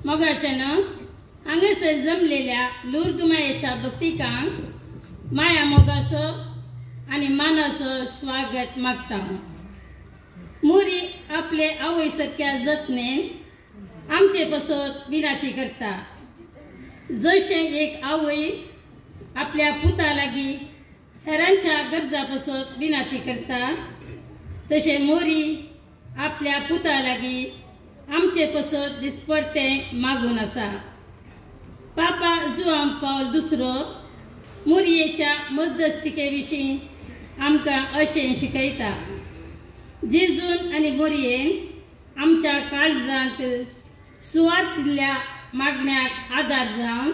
मोगाच्यान हांगासर जमलेल्या लुर्द मायेच्या भक्तिकांक माया मोगाचो आनी मानाचो स्वागत मागता। मोरी आपले आवय सारक्या जतनेन आमचे पसत विनंती करता। जशे एक आवय आपल्या पुता लागीं हेरांच्या गरजा पसत विनंती करता, तशे मोरी आपल्या पुता लागीं आमचे पसत दिसपडतें मागून आसा। पापा जुआंव पावल दुसरो मोरयेच्या मध्यस्थिके विशीं आमकां अशें शिकयता। जेजून आनी मोरयेन आमच्या काळजांत सुवात दिल्ल्या मागण्याक आदार जावन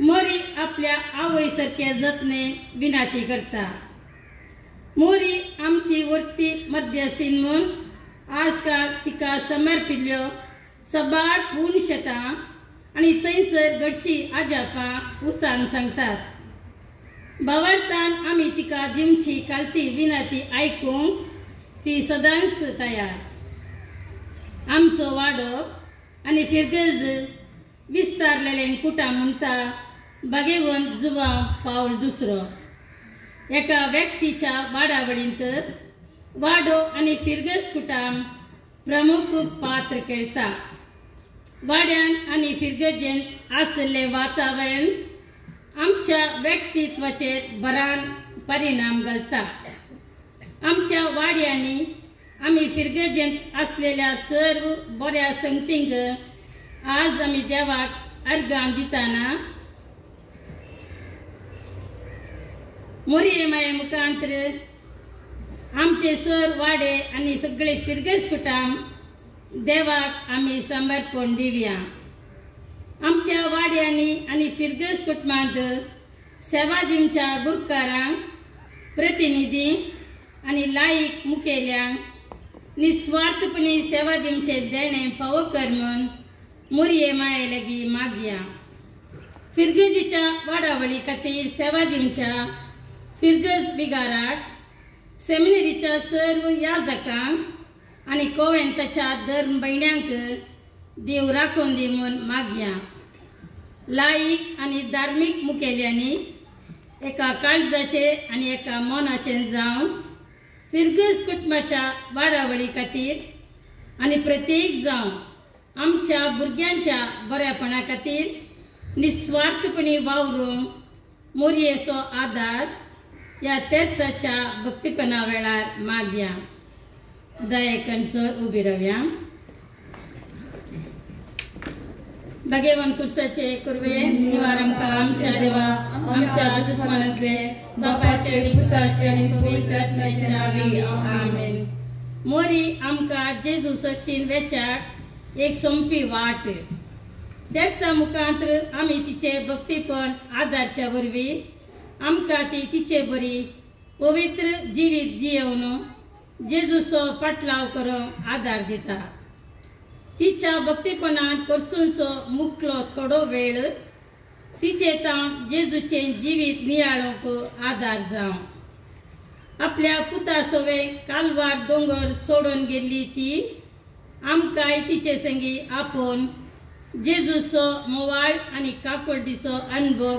मोरी आपल्या आवय सारके जतनेन विनंती करता। मोरी आमची वर्ती मध्यस्थीन म्हूण आजकाल तिका समर्पिल्ल्यो सबार पूर्ण शेतां आनी थंयसर घडची आजापां उसान सांगतात। भावार्थान आमी तिका दिवची कालती विनंती आयकूंक ती सदांच तयार। आमचो वाडो आनी फिरगज विस्तारलेलें कुटां म्हणटा भाग्यवंत जुआंव पावल दुसरो। एका व्यक्तीच्या वाडावळींत वाडो आनी फिरगज कुटां प्रमुख पात्र खेळटा। वाड्यान आनी फिरगजेन आसले वातावरण आमच्या व्यक्तित्वाचेर बरान परिणाम घालता। आमच्या वाड्यांनी आमी फिरगजेन आसलेल्या सर्व बऱ्या संगतींक आज आमी देवाक अर्गां दिताना मोरये माये मुखांतर आमचे सर वाडे आनी सगळे फिरगज कुटां देवाक आमी समर्पण दिवया। आमच्या वाड्यांनी आनी फिरगज कुटुंबांत सेवा दिवच्या गुरकारांक, प्रतिनिधी आनी लायक मुखेल्यांक निस्वार्थपणी सेवा दिवचे देणे फावो कर म्हूण मोरये माये लागीं मागया। फिरगजीच्या वाडावळी खातीर सेवा दिवच्या फिरगज बिगाराक, सेमिनरीच्या सर्व याजकांक आनी कोवेंताच्या धर्म भयण्यांक देव राखून दी म्हूण मागया। लायक आनी धार्मीक मुखेल्यांनी एका काळजाचे आनी एका मनाचे जावन फिरगज कुटुंबाच्या वाडावळी खातीर आनी प्रत्येक जावन आमच्या भुरग्यांच्या बऱ्यापणा खातीर निस्वार्थपणी वावरूंक मोरयेचो आदार या तेर्साच्या भक्तीपणा वेळार मागया। दयेकणसर उबी रावया। भाग्यवान कुर्साचे कुरवे निवार आमकां आमच्या देवा आमच्या दुस्मानांतले बापाचे आनी पुताचे आनी पवित्र आत्म्याचे नांवी आमेन। मोरी आमकां जेजू सरशीन वेचाक एक सोंपी वाट। तेर्सा मुखांतर आमी तिचे भक्तीपण आदारच्या वरवीं आमकां ती तिचे बरी पवित्र जिवीत जियेवन जेजूचो पाटलाव करूंक आदार दिता। तिच्या भक्तीपणान करसूनचो मुखलो थोडो वेळ तिचे तावन जेजूचे जिवीत नियाळूंक आदार जावं। आपल्या पुता सोवे कालवार दोंगर सोडून गेल्ली ती आमकांय तिचे संगी आपोवन जेजूचो मोवाळ आनी काकुळटीचो अनुभव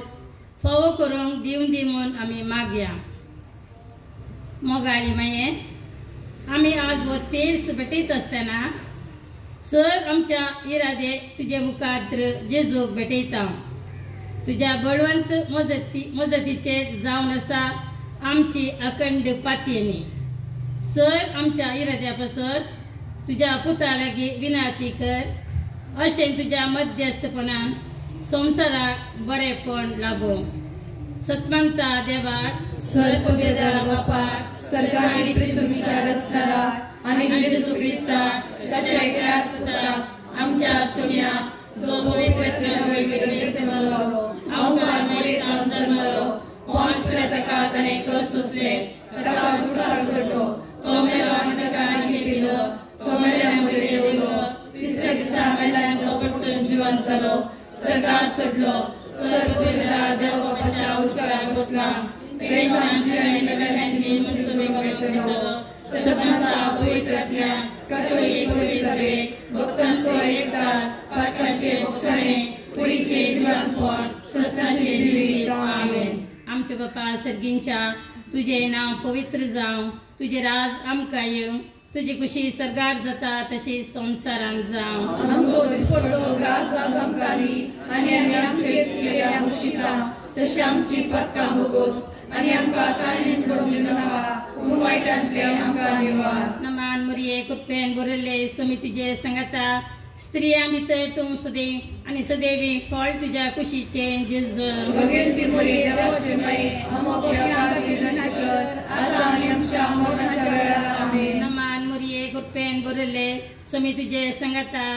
फावो करूंक दिवन दी म्हूण आमी मागया। मोगाळी माये, आमी आज हो तेर्स भेटयत आसतना सर आमच्या इरादे तुजे मुखार जेजूक भेटयता। तुज्या बळवंत मजतीचेर जावन आसा आमची अखंड पातयेनी। सर आमच्या इराद्या पासत तुज्या पुता लागीं विनंती कर अशें तुज्या मध्यस्थपणान संवसाराक बरेपण लाभो। सत्मंता देवाक, सर्ववेदा बापाक, सर्गा आनी पृथ्वीच्या रचणारा आनी जेजू क्रिस्ताक ताच्या एकल्याच पुताक आमच्या सुन्या जो पवित्र वैभवी जल्मलो, आमकां मोरीत हांव जल्मलो, पोंच पिलाताकात आनी कस सोंसले, ताका क्रुसार चडलो, तो मेलो आनी ताका आनी पिलो, तो मेल्या मदीं येवलो, तिसऱ्या दिसा मेल्यान तो परतून जिवंत जालो, सर्गार चडलो, सर्ववेदा देव बापाच्या उजव्यार बसला, सत्मंता पवित्रात्म्या कॅथोलिक सभे भक्तांचो एकता पातकाचे भोगसणे कुडीचे जीवनपण सस्ताचे जिवीत आमेन. आमचे बापा सर्गींच्या तुझे नाव पवित्र जावं, तुझे राज आमकां येवं, तुझी खुशी सरगार जाता तशी संसारांत जावं. आमचो दिसपडतो ग्रास आमकां दी आनी आमी आमचे सुटलेल्या मुशिता तशी आमची पत्कां भोगोस आनी आमकां ताळणेन पडूंक दिवं नाका पूण वायटांतले आमकां निवार. नमान मरिये कृपेन बरयल्ले स्वामी तुजे सांगाता स्त्रियां भितर तूं सदैव आनी सदैवी फळ तुज्या कुशीचे जेजू. भगवंती मरिये देवाचे माये आमच्या खातीर विनंती कर आतां आनी आमच्या मरणाच्या वेळार आमेन. नमान मरिये कृपेन बरयल्ले स्वामी तुजे सांगाता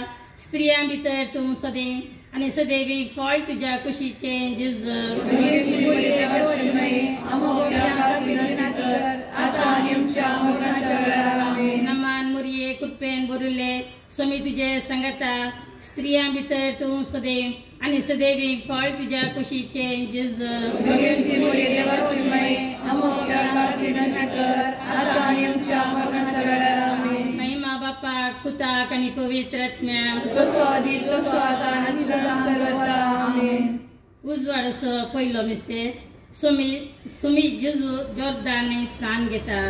स्त्रियां भितर तूं सदैव आनी सदैवी फळ तुज्या कुशीचे जेजू. भगवंती मरिये देवाचे माये आमच्या खातीर विनंती कर आतां आनी आमच्या मरणाच्या वेळार आमेन. नमान मरिये कृपेन बरयल्ले स्वामी तुजे सांगाता स्त्रियां भितर तूं सदैव आनी सदैवी फळ तुज्या कुशीचे जेजू. भगवंती मरिये देवाचे माये आमच्या खातीर विनंती कर आतां आनी आमच्या मरणाच्या वेळार आमेन. महिमा बापाक पुताक आनी पवित्र आत्म्या जसो आदी तसो आतां आनी सदां आमेन. उजवाड असो पयलो मिस्तेक स्वामी जेजू जॉर्दान स्नान घेता.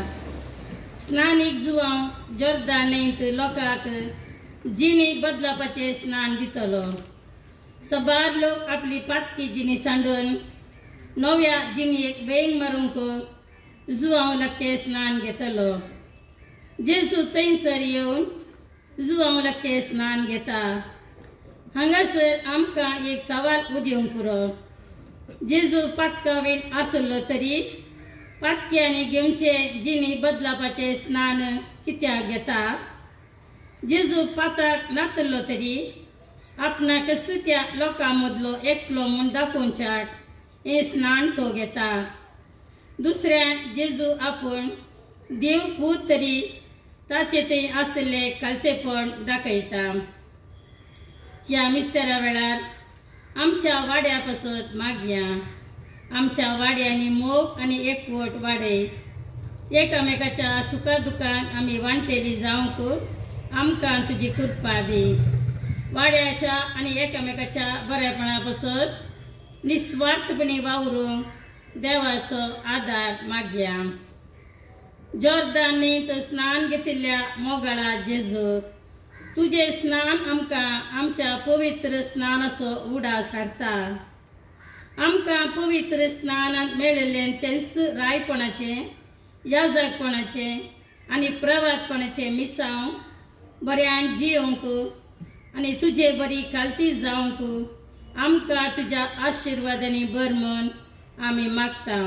स्नानीक जुवांव जॉर्दानेंत लोकांक जिणी बदलावपाचें स्नान दितलो. सबार लोक आपली पातकी जिणी सांडून नव्या जिणयेक वेंग मारूंक जुवांव लागचें स्नान घेतलो. जेजू थंयसर येवन जुवांव लागचें स्नान घेता. हांगासर आमकां एक सवाल उदिवंक पुरो. जेजू पातकावेन आसलो तरी पातक्यांनी घेवचे जिणी बदलावपाचें स्नान कित्याक घेता? जेजू पाताक नातलो तरी आपणाक त्या लोकां मदलो एकलो म्हूण दाखोवच्याक हें स्नान तो घेता. दुसऱ्याक जेजू आपूण देव पूत तरी ताचे थंय आसले कालतेपण दाखयता. ह्या मिस्तेरा वेळार आमच्या वाड्या पासत मागया. आमच्या वाड्यांनी मोग आनी एकवट वाडय. एकामेकाच्या सुखा दुखांत आमी वांटेली जावंक आमकां तुजी कृपा दी. वाड्याच्या आनी एकामेकाच्या बरेपणा पासत निस्वार्थपणी वावरूंक देवाचो आदार मागया. जॉर्दानींत स्नान घेतिल्ल्या मोगाळा जेजू तुझे स्नान आमकां आमच्या पवित्र स्नानाचो उडास हाडटा. आमकां पवित्र स्नानांत मेळिल्लें तेंच रायपणाचें याजकपणाचें आनी प्रवादपणाचें मिसांव बऱ्यान जियोंक आनी तुजे बरी कालती जावंक आमकां तुज्या आशिर्वादांनी भर म्हूण आमी मागता.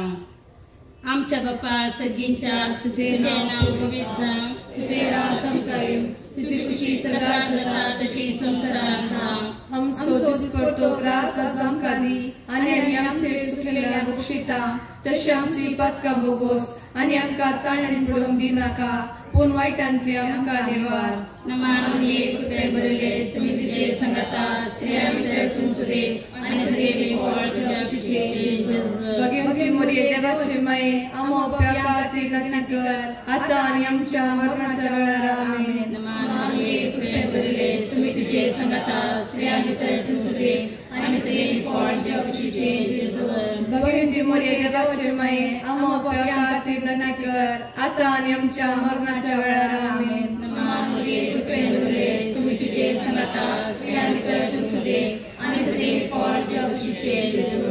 आमच्या बापा सर्गींच्या तुझे नांव पवित्र जावं, तुझे राज आमकां येवं, तुजी खुशी सरगार जाता तशी संसारांत जावं. आमचो दिसपडतो ग्रास आमकां दी आनी आमी आमचे सुटलेल्या बक्षिता तशी आमची पातकां भोगोस आनी आमकां ताळणेन पडूंक दिनाका पूण वायटांतले आमकां निवार. नमान मरिये कृपेन बरयल्ले स्वामी तुजे सांगाता स्त्रियां भितर तूं सदैव आनी सदैवी फळ तुज्या कुशीचे जेजू. भगवंती मरिये देवाचे माये आमच्या खातीर विनंती कर आतां आनी आमच्या मरणाच्या वेळार आमेन. नमान मरिये कृपेन बरयल्ले स्वामी तुजे सांगाता स्त्रियां भितर तूं सदैव आनी सदैवी फळ तुज्या कुशीचे जेजू. भगवंती मरिये देवाचे माये आमच्या खातीर विनंती कर आतां आनी आमच्या मरणाच्या वेळार आमेन. नमान मरिये कृपेन बरयल्ले स्वामी तुजे सांगाता स्त्रियां भितर तूं सदैव आनी सदैवी फळ तुज्या कुशीचे जेजू.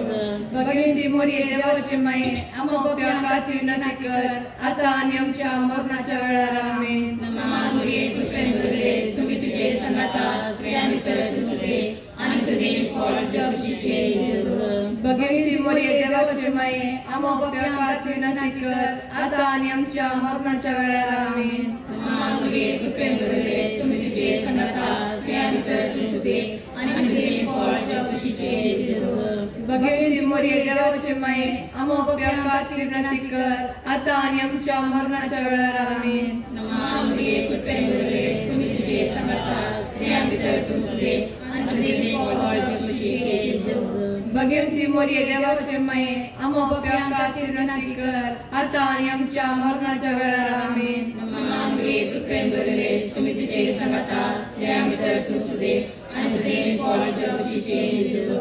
भगवंती मरिये देवाचे माये आमच्या खातीर विनंती कर आतां आनी आमच्या मरणाच्या वेळार आमेन. नमान मरिये कृपेन बरयल्ले स्वामी तुजे सांगाता स्त्रियां भितर तूं सदैव आनी सदैवी फळ तुज्या कुशीचे जेजू. भगवंती मरिये देवाचे माये आमच्या खातीर विनंती कर आतां आनी आमच्या मरणाच्या वेळार आमेन. नमान मरिये कृपेन बरयल्ले स्वामी तुजे सांगाता स्त्रियां भितर तूं सदैव आनी सदैवी फळ तुज्या कुशीचे जेजू. भगवंती मरिये देवाचे माये आमच्या खातीर विनंती कर आतां आनी आमच्या मरणाच्या वेळार आमेन. नमान मरिये कृपेन बरयल्ले स्वामी तुजे सांगाता स्त्रियां भितर तूं सदैव आनी सदैवी फळ तुज्या कुशीचे जेजू. भगवंती मरिये देवाचे माये आमच्या खातीर विनंती कर आतां आनी आमच्या मरणाच्या वेळार आमेन. नमान मरिये कृपेन भरले तुम्ही तुझे संगता स्त्रिया भितर तू सुदे आणि तुझे फळ उशीचे जेजू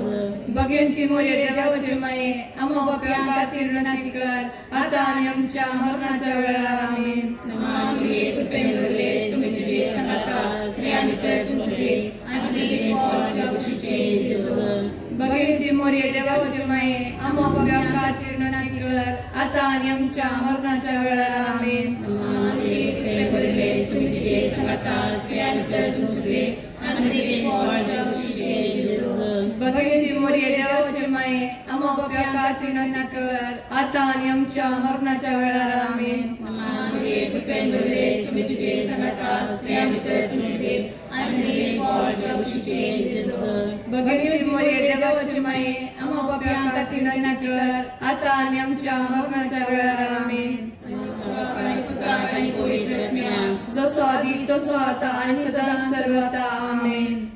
भगवंती मोरे देवाचे माये आम्हा पाप्यांक खातीर विनंती कर आता आणि आमच्या मरणाच्या वेळार आमेन. नमामिये कृपेन भरले तुम्ही तुझे संगता स्त्रिया भितर तू सुदे आणि तुझे फळ उशीचे जेजू भगवंती मोरे देवाचे माये आम्हा पाप्यांक खातीर विनंती कर आता आणि आमच्या मरणाच्या वेळार आमेन. नमामिये कृपेन भरले तुम्ही तुझे संगता स्त्रिया भितर तू सुदे आणि तुझे फळ उशीचे जेजू भगवंती मोरे देवाचे माये आम्हा पाप्यांक खातीर विनंती कर आता आणि आमच्या मरणाच्या वेळार आमेन. नमामिये कृपेन भरले तुम्ही तुझे संगता स्त्रिया भितर तू सुदे आणि तुझे फळ उशीचे जेजू भगवंती मोरे देवाचे माये आम्हा पाप्यांक खातीर विनंती कर आता आणि आमच्या मरणाच्या वेळार आमेन. जसो आधी तसो आता आणि सदा सर्वदा आमेन.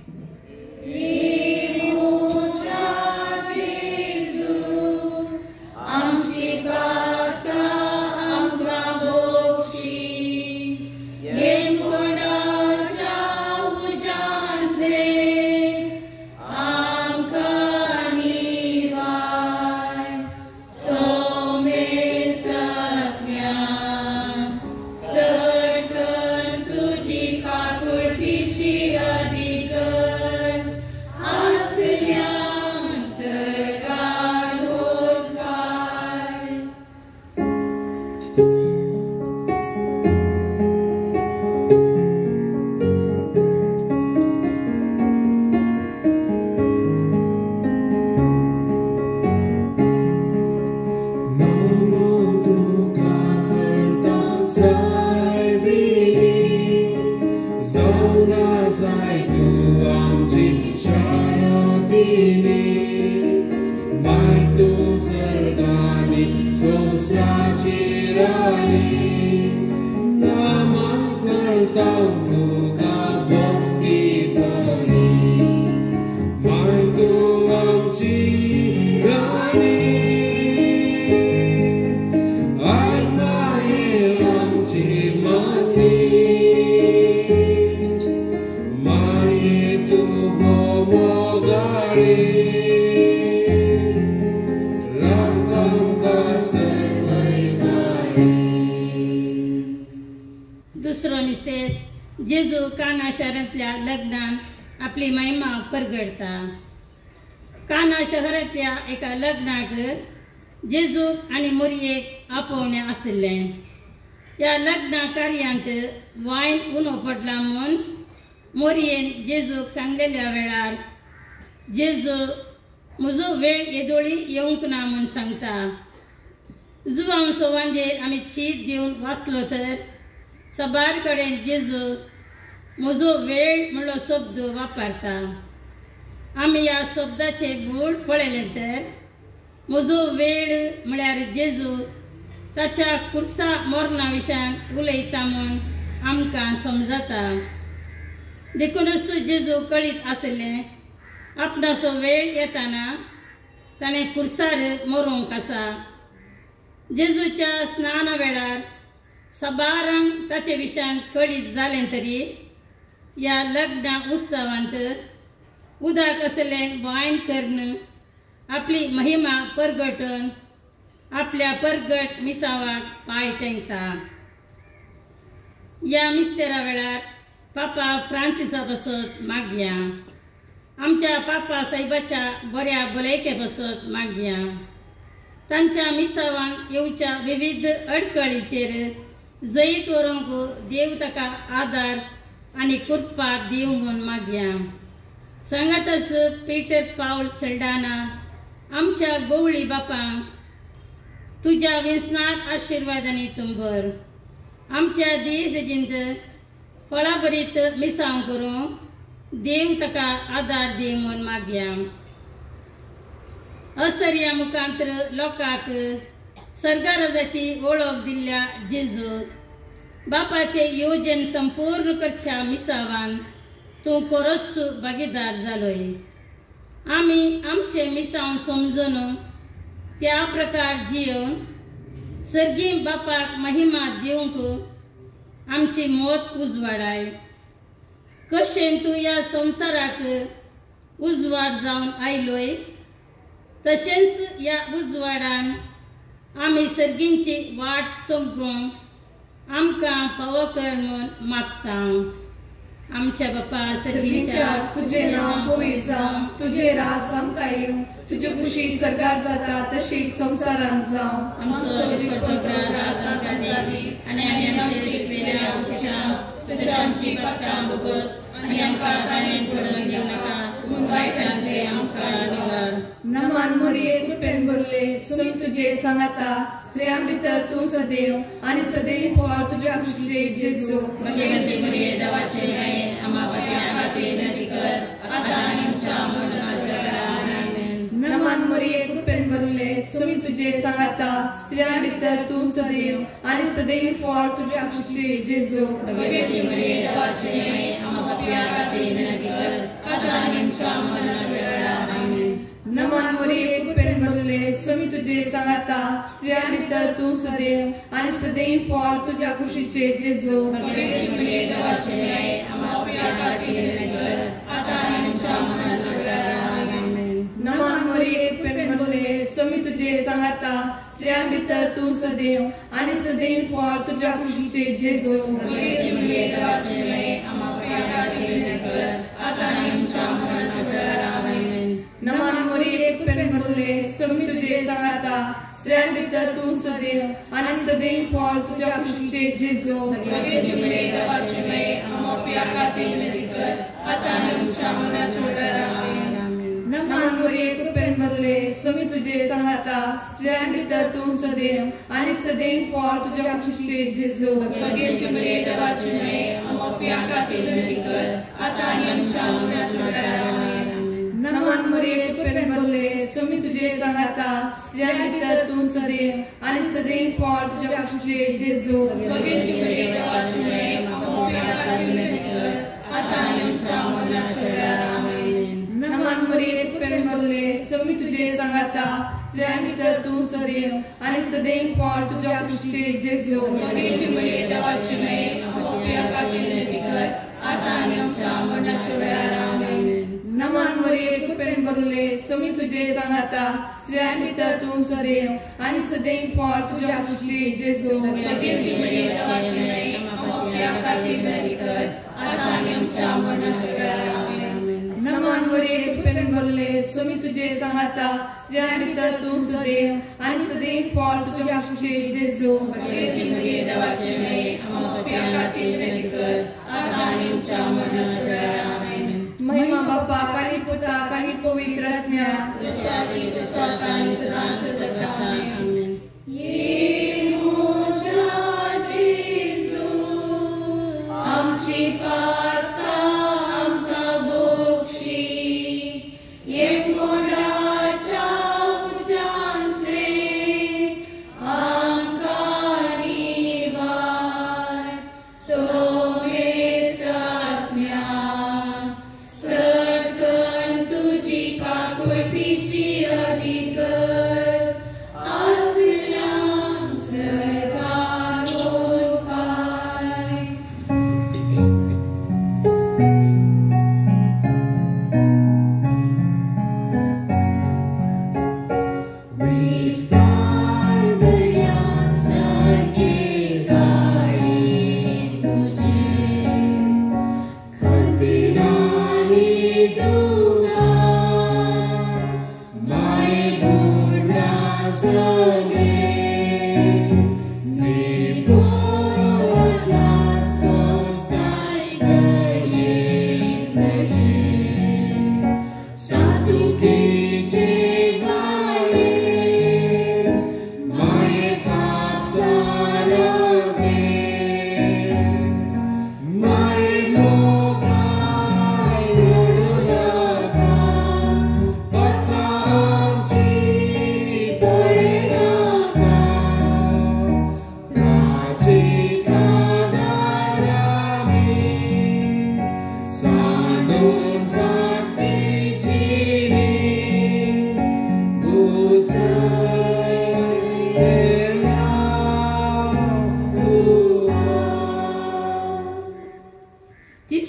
दुसरो निस्तेर जेजू काना शहरांतल्या लग्नात आपली महिमा परगडता. काना शहरांतल्या एका लग्नाक जेजू आणि मोरयेक आपोवणे आसले. या लग्ना कार्यांत वायन उणो पडला म्हूण मोरयेन जेजूक सांगलेल्या वेळार जेजू म्हजो वेळ येदोळी येवंक ना म्हूण सांगता. जुवांव सोवांजेर आमी शीत दिवन वाचलो तर सबार कडेन जेजू म्हजो वेळ म्हणलो शब्द वापरता. आमी ह्या शब्दाचे मूळ पळयलें तर म्हजो वेळ म्हळ्यार जेजू ताच्या कुर्सा मरणा विशयान उलयता म्हूण आमकां समजता. देखूनच जेजू कळीत आसलें आपणाचो वेळ येताना ताणें कुर्सार मरूंक आसा. जेजूच्या स्नाना वेळार सबारांक ताचे विशयान कळीत जालें तरी ह्या लग्ना उत्सवांत उदाक असलें वायन करून आपली महिमा परगटून आपल्या परगट मिसावाक पांय तेंकता. ह्या मिस्तेरा वेळार पापा फ्रांसिसा पासत मागया. आमच्या पापा साहेबाच्या बऱ्या भलायके पासत मागया. तांच्या मिसावांक येवच्या विविध अडकळीचेर जैत व्हरूंक देव ताका आदार आनी कृपा दिव म्हूण मागया. सांगातच पीटर पावल सल्डाना आमच्या गोवळी बापांक तुज्या व्यसनात आशिर्वादांनी तुंबर. आमच्या देशजींत फळाभरीत मिसांव करूंक देव ताका आदार दी म्हूण मागया. असर्या मुखांतर लोकांक सर्गाराजाची वळख दिल्ल्या जेजू बापाचे येवजण संपूर्ण करच्या मिसावान तूं कोरस भागीदार जालोय. आमी आमचे मिसांव समजून त्या प्रकार जिवन सर्गी बापाक महिमा दिवंक आमची मोत उजवाडाय. कशें तूं ह्या संवसाराक उजवाड जावन आयलोय तशेंच ह्या उजवाडान आमी सर्गींची वाट समजूंक आमकां फावो कर म्हूण मागता. आमच्या बापा सर्गीच्या तुझे नाव पवित्र जावं, तुझे रास आमकां येवं, तुझी खुशी सरकार जाता तशीच संवसारांत जावं. आमचो दिवचो वगत आज आमकां दी आनी आमचे वेगळ्या तुझ्या आमची पात्रां बोगस आनी आमकां ताणें पडून दिवं नाका, पूण वायटांतले आमकां निवार. नमान मोरये कृपेन भरले सोय तुझे सांगाता, स्त्रियां भितर तूं सदैव आनी सदैव फळ तुझ्या खुशीचे जेजू. भगवती मरिये देवाचे माये आम्हा पापयां खातीर विनंती कर, आतां आनी आमच्या मरणाच्या वेळार. आमेन. नमान मोरये कृपेन भरले सोय तुझे सांगाता, स्त्रियां भितर तूं सदैव आनी सदैव फळ तुझ्या खुशीचे जेजू. भगवती मरिये देवाचे माये आम्हा पापयां खातीर विनंती कर, आतां आनी आमच्या मरणाच्या वेळार. आमेन. नमान मोरये कृपेन भरले सोय तुझे सांगाता, स्त्रियां भितर तूं सदैव आनी सदैव फळ तुझ्या खुशीचे जेजू. भगवती मरिये देवाचे माये आम्हा पापयां खातीर विनंती कर, आतां आनी आमच्या मरणाच्या वेळार. आमेन. नमान मोरये कृपेन भरले सोय तुझे सांगाता, स्त्रियां भितर तूं सदैव आनी सदैव फळ तुझ्या खुशीचे जेजू. भगवती मरिये देवाचे माये आम्हा पापयां खातीर विनंती कर, आतां आनी आमच्या मरणाच्या वेळार. आमेन. नमान मोरये कृपेन भरले सोय तुझे सांगाता, स्त्रियां भितर तूं सदैव आनी सदैव फळ तुझ्या खुशीचे जेजू. भगवती मरिये देवाचे माये आम्हा पापयां खातीर विनंती कर, आतां आनी आमच्या मरणाच्या वेळार. आमेन. नमान मोरये कृपेन भरले सोय तुझे सांगाता, स्त्रियां भितर तूं सदैव आनी सदैव फळ तुझ्या खुशीचे जेजू. भगवती मरिये देवाचे माये आम्हा पापयां खातीर विनंती कर, आतां आनी आमच्या मरणाच्या वेळार. आमेन. नमान मोरये कृपेन भरले सोय तुझे सांगाता, स्त्रियां भितर तूं सदैव आनी सदैव फळ तुझ्या खुशीचे जेजू. भगवती मरिये देवाचे माये आम्हा पापयां खातीर विनंती कर, आतां आनी आमच्या मरणाच्या वेळार. आमेन. नमान मोरये कृपेन भरले सोय तुझे सांगाता, स्त्रियां भितर तूं सदैव आनी सदैव फळ तुझ्या खुशीचे जेजू. भगवती मरिये देवाचे माये आम्हा पापयां खातीर विनंती कर, आतां आनी आमच्या मरणाच्या वेळार. आमेन. नमान मोरये कृपेन भरले सोय तुझे सांगाता, स्त्रियां भितर तूं सदैव आनी सदैव फळ तुझ्या खुशीचे जेजू. भगवती मरिये देवाचे माये आम्हा पापयां खातीर विनंती कर, आतां आनी आमच्या मरणाच्या वेळार. आमेन. नमान मोरये कृपेन भरले सोय तुझे सांगाता, स्त्रियां भितर तूं सदैव आनी सदैव फळ तुझ्या खुशीचे जेजू. भगवती मरिये देवाचे माये आम्हा पापयां खातीर विनंती कर, आतां आनी आमच्या मरणाच्या वेळार. आमेन. महिमा बाप्पा कानी पुता कानी पवित्र आत्म्या, जशा आदी तसो आतां आनी सदां सदां. आमेन. आमची पातकां आमकां बक्षी, येंगोडाच्या उज्यांतले आमकां निवार. सोमेस्त आत्म्या सटकन तुजी काकुळटीची अधिगस आसल्यांक सरकारोन पाय.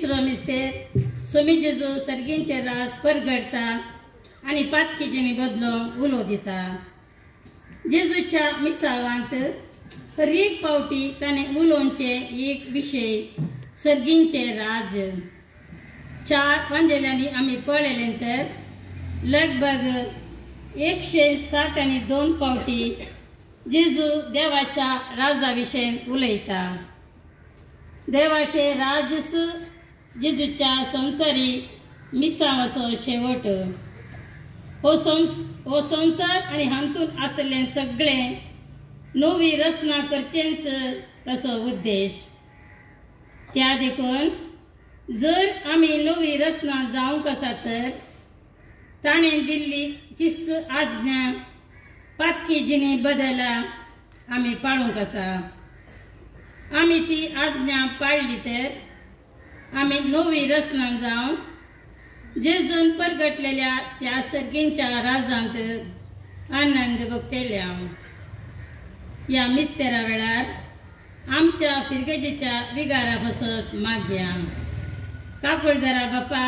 तिसरो मिस्तेर सोमी जेजू सर्गींचे राज परगडता आनी पातकीजीनी बदलो उलो दिता. जेजूच्या मिसावांत हर एक पावटी ताणें उलोवचे एक विशय सर्गींचे राज. 4 वांजेल्यांनी आमी पळयलें तर लगभग 162 पावटी जेजू देवाच्या राजा विशयी उलयता. देवाचे राजस जेजूच्या संवसारी मिसावाचो शेवट. हो संवसार आनी हातूंत आसलें सगळें नवी रचना करचेंच ताचो उद्देश. त्या देखून जर आमी नवी रचना जावंक आसा तर ताणें दिल्ली 30 आज्ञा पातकी जिणी बदला आमी पाळूंक आसा. आमी ती आज्ञा पाळली तर आमी नवी रचना जावन जेजून परगटलेल्या त्या सर्गींच्या राजांत आनंद भोगतल्या. ह्या मिस्तेरा वेळार आमच्या फिरगेजेच्या विगारा बसत मागया. कापळदारा बापा,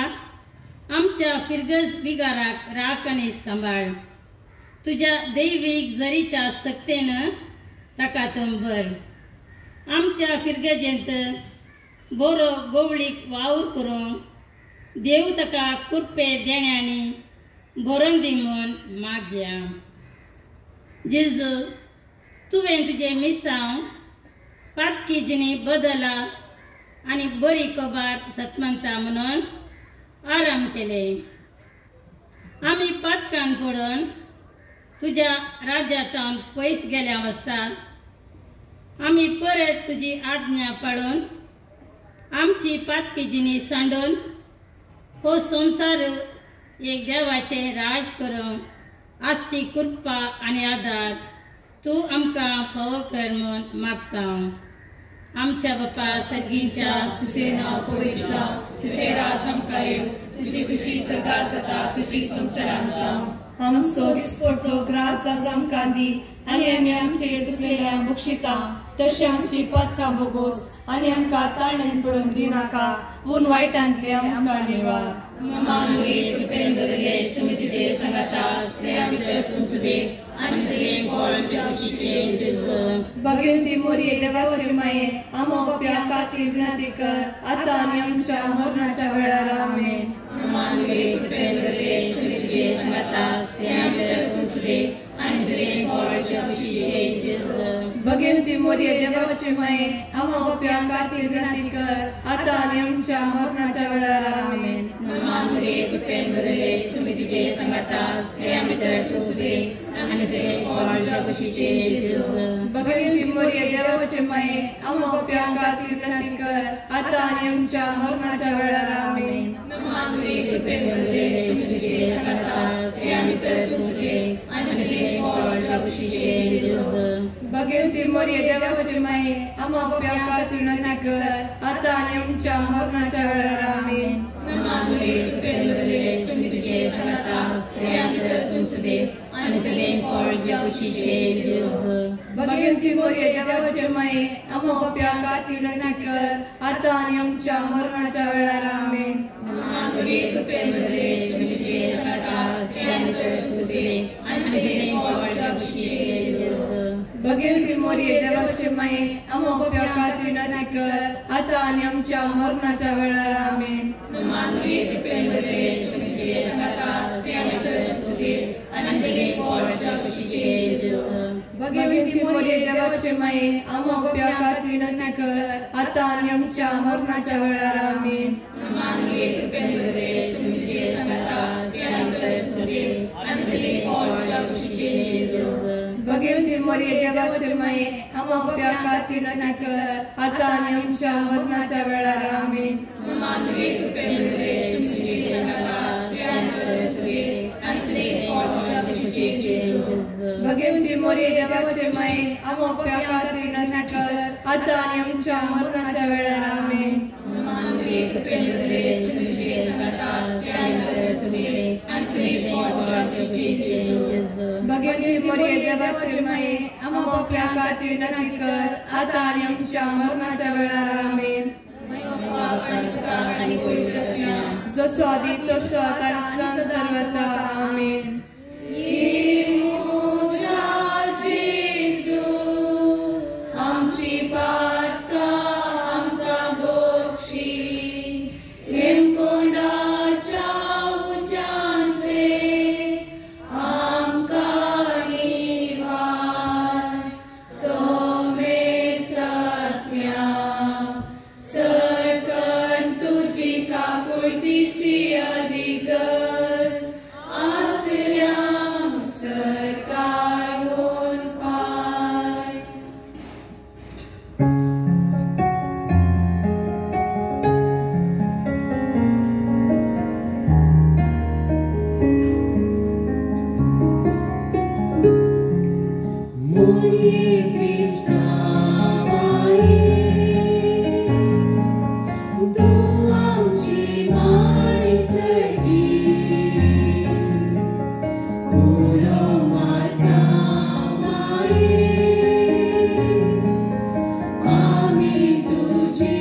आमच्या फिरगज विगाराक राख आनी सांबाळ. तुज्या दैवीक जरीच्या सक्तेन ताका तूं भर. आमच्या फिरगेजेंत बरो गोवळीक वावर करूंक देव ताका कुरपे देण्यांनी भरून दी म्हूण मागया. जेजू, तुवें तुजे मिसांव पातकी जिणी बदला आनी बरी कोबार सतमंता म्हणून आराम केले. आमी पातकान पडून तुज्या राज्यांतावन पयस गेल्या वाजता आमी परत तुजी आज्ञा पाळून आमची पातकी जिणी सांडून हो संवसार एक देवाचे राज करूंक आजची कृपा आनी आदार तूं आमकां फावो कर म्हूण मागता. आमच्या बापा सर्गींच्या तुझे नाव पवित्र जावं, तुझे राज आमकां येवं, तुजी खुशी सदां जाता, तुजी संवसारांत जावं. आमचो दिसपडटो ग्रास आज आमकां दी आनी आमी आमचे चुकलेल्या बक्षिता तशी आमची पदकां भोगोस आनी आमकां ताळणेन पडूंक दिनाका, पूण वायटांतले आमकां निवार. मानुरी कृपेन भरले तुमी तुजे संगता स्त्रियां भितर तूं सुदेव आनी सगळे फळ खुशीचे जेजू. भगवंती मोरये देवाचे माये, आमो बाप्या खातीर विनंती कर, आतां आनी आमच्या मरणाच्या वेळार आमेन. मानुरी कृपेन भरले तुमी तुजे संगता स्त्रियां भितर तूं सुदेव आनी सगळे फळ खुशीचे जेजू. भगवंती मोरये देवाचे माये, आमो बाप्या खातीर विनंती कर, आतां आनी आमच्या मरणाच्या वेळार आमेन. मानुरी कृपेन भरले तुमी तुजे संगता स्त्रियां भितर तूं सुदेव आनी सगळे फळ खुशीचे जेजू. भगवंती मोरये देवाचे माये, आमो बाप्या खातीर विनंती कर, आतां आनी आमच्या मरणाच्या वेळार आमेन. मानुरी कृपेन भरले तुमी तुजे संगता स्त्रियां भितर तूं सुदेव आनी सगळे फळ खुशीचे जेजू. भगवंती मोरये देवाचे माये, आमो बाप्या खातीर विनंती कर, आतां आनी आमच्या मरणाच्या वेळार आमेन. मानुरी कृपेन भरले तुमी तुजे संगता स्त्रियां भितर तूं सुदेव आनी सगळे फळ खुशीचे जेजू. भगवंती मोरये देवाचे माये, आमो बाप्या खातीर विनंती कर, आतां आनी आमच्या मरणाच्या वेळार आमेन. मानुरी कृपेन भरले तुमी तुजे संगता स्त्रियां भितर तूं सुदेव आनी सगळे फळ खुशीचे जेजू. भगवंती मोरये देवाचे माये, आमो बाप्या खातीर विनंती कर, आतां आनी आमच्या मरणाच्या वेळार आमेन. मानुरी कृपेन भरले तुमी तुजे संगता स्त्रियां भितर तूं सुदेव आनी सगळे फळ खुशीचे जेजू. भगवंती मोरये देवाचे माये, आमो बाप्या खातीर विनंती कर, आतां आनी आमच्या मरणाच्या वेळार आमेन. मानुरी कृपेन भरले तुमी तुजे संगता स्त्रियां भितर तूं सुदेव आनी सगळे फळ खुशीचे जेजू. भगवंती मोरये देवाचे माये, आमो बाप्या खातीर विनंती कर, आतां आनी आमच्या मरणाच्या वेळार आमेन. मानुरी कृपेन भरले तुमी तुजे संगता स्त्रियां भितर तूं सुदेव आनी सगळे फळ खुशीचे जेजू. भगवंती मोरये देवाचे माये, आमो बाप्या खातीर विनंती कर, आतां आनी आमच्या मरणाच्या वेळार आमेन. मानुरी कृपेन भरले तुमी तुजे संगता स्त्रियां भितर तूं सुदेव आनी सगळे फळ खुशीचे जेजू. भगवंती मोरये देवाचे माये, आमो बाप्या खातीर विनंती कर, आतां आनी आमच्या मरणाच्या वेळार आमेन. आनी तसो आदी तसो आता आनी सर्वथा आमेन. आमची पातकां आमकां बक्षी कोंडाच्या उज्यान रे आमकां निवार सोमे सत्म्या सटकन तुजी काकुळतीची अधिगस आसल्या सरकार होन पाय. Morie Krista Maye, Tu आमची माय सर्गी, उलो माता माये, आमी तुजी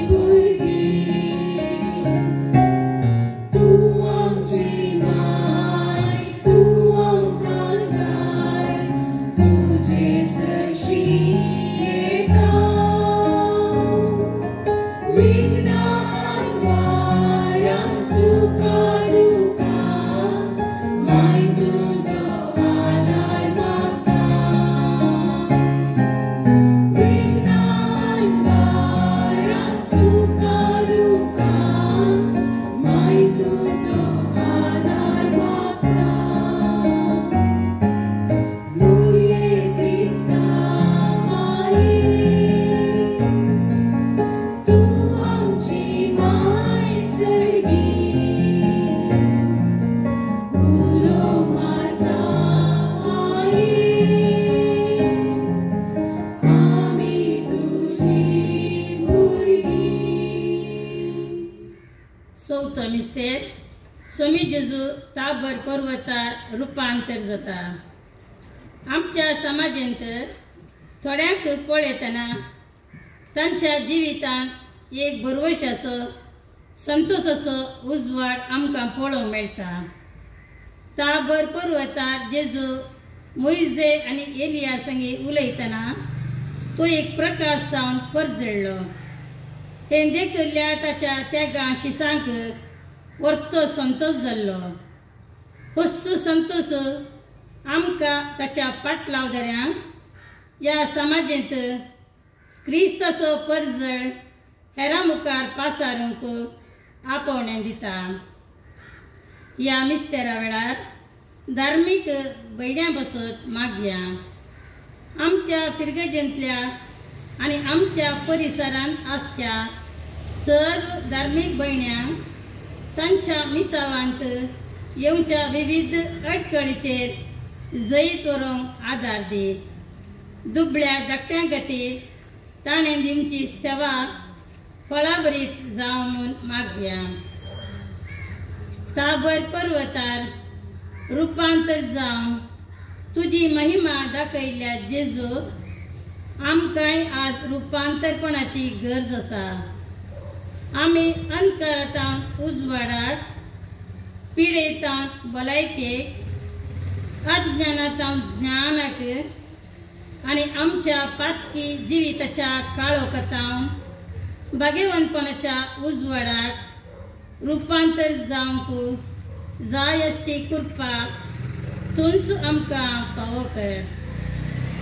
भुरगीं. तू आमची माय, तू आमकां जाय, तुजे सशी येता. विघ्नान वारां सुखा दुखा, माय तुजो आदार मागता. विघ्नान वारां सुखा दुखा, माय तुजो आदार मागता. Morie Krista Maye, Tu आमची माय सर्गी, उलो माता माये, आमी तुजी भुरगीं. चौथो मिस्तेर स्वामी जेजू ताबर पर्वतार रुपांतर जाता. आमच्या समाजांत थोड्यांक पळयतना तांच्या जिवितान एक भरवशाचो संतोशाचो उजवाड आमकां पळोवंक मेळटा. ताबर पर्वतार जेजू मोइजे आनी एलिया संगे उलयतना तो एक प्रकाश जावन परजळ्ळो. हे देखल्या ताच्या त्यागा शिसांक वर्तो संतोश जाल्लो. होस्सो संतोश आमकां ताच्या पाटलावदऱ्यांक या समाजांत क्रिस्ताचो परजळ हेरां मुखार पासारूंक आपोवणें दिता. या मिस्तेरा वेळार धार्मीक भयण्यां बसत मागया. आमच्या फिरगजेंतल्या आनी आमच्या परिसरांत आसच्या सर्व धार्मीक भयण्यांक तांच्या मिसावांत येवच्या विविध अडचणीचेर जैत व्हरूंक आदार दी. दुबळ्या धाकट्यां खातीर ताणें दिवची सेवा फळाबरीत जावं म्हूण मागया. ताबर पर्वतार रुपांतर जावन तुजी महिमा दाखयल्या जेजू, आमकांय आज रुपांतरपणाची गरज आसा. आमी अंधकारांत उजवाडाक, पिडेंतांत भलायकेक, अज्ञानांत ज्ञानाक आनी आमच्या पातकी जिविताच्या काळोखांत भाग्यवंतपणाच्या उजवाडाक रुपांतर जावंक जाय असची कृपा तूंच आमकां फावो कर.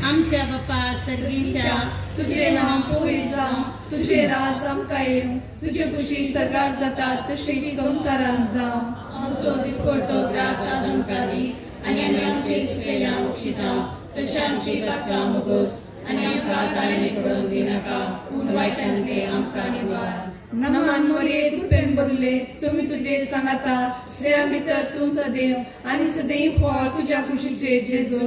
आमच्या बापा सर्गीच्या तुझे नाम पवित्र जावं, तुझे राज आमकां येवं, तुझे खुशी सगार जाता तशी संवसारांत जावं. आमचो दिसपडटो ग्रास आज आमकां दी, आनी आमी आमची सुटलेल्या बक्षिसां तशी आमची पातकां मोगोस, आनी आमकां ताळेली पडोवंक दिनाका, पूण वायटांतले आमकां निवार. नमान मोरये कृपेन बदले सोमी तुझे सांगाता, स्त्रियां भितर तूं सदैव आनी सदैव फळ तुझ्या कुशीचे जेजू.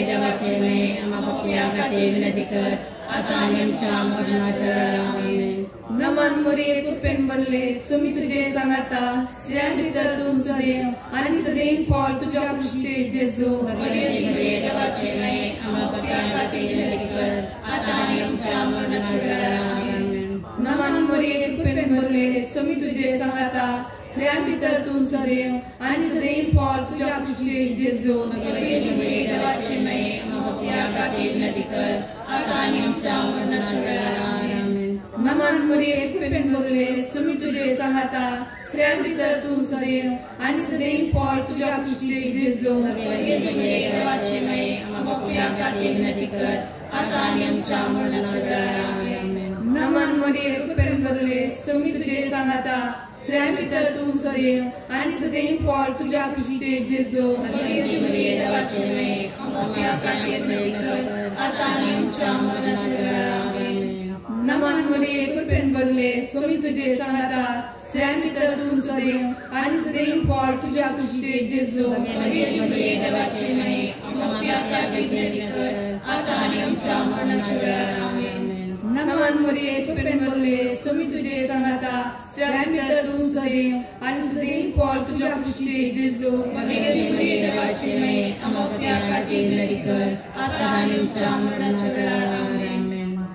देवाचे मये आम्हा बापया खातीर विनंती कर, आतां आनी आमच्या मरणाच्या वेळार आमेन. नमान मोरये कृपेन बदले सोमी तुझे सांगाता, स्त्रियां भितर तूं सदैव आनी सदैव फळ तुझ्या कुशीचे जेजू. देवाचे मये आम्हा बापया खातीर विनंती कर, आतां आनी आमच्या मरणाच्या वेळार आमेन. नमान मोरये कृपेन बदले सोमी तुझे सांगाता स्त्रियां भितर तूं सदैव आणि सदैव फळ तुझ्या कुशीचे जेजू देवाची माये आमच्या खातीर विनंती कर आता आणि आमच्या मरणाच्या वेळार आमेन. नमन मरिये कृपेन भरले सोमी तुझे सांगाता स्त्रियां भितर तूं सदैव आणि सदैव फळ तुझ्या कुशीचे जेजू देवाची माये आमच्या खातीर विनंती कर आता आणि आमच्या मरणाच्या वेळार आमेन. नमन मरिये कृपेन भरले सोमी तुझे सांगाता स्त्रियां भितर तूं सदैव आणि सदैव फळ तुझ्या कुशीचे जेजू देवाची माये आमच्या खातीर विनंती कर आता आणि आमच्या मरणाच्या वेळार आमेन. नमन मरिये कृपेन भरले सोमी तुझे सांगाता स्त्रियां भितर तूं सदैव आणि सदैव फळ तुझ्या कुशीचे जेजू देवाची माये आमच्या खातीर विनंती कर आता आणि आमच्या मरणाच्या वेळार आमेन. नमन मरिये कृपेन भरले सोमी तुझे सांगाता स्त्रियां भितर तूं सदैव आणि सदैव फळ तुझ्या कुशीचे जेजू देवाची माये आमच्या खातीर विनंती कर आता आणि आमच्या मरणाच्या वेळार आमेन.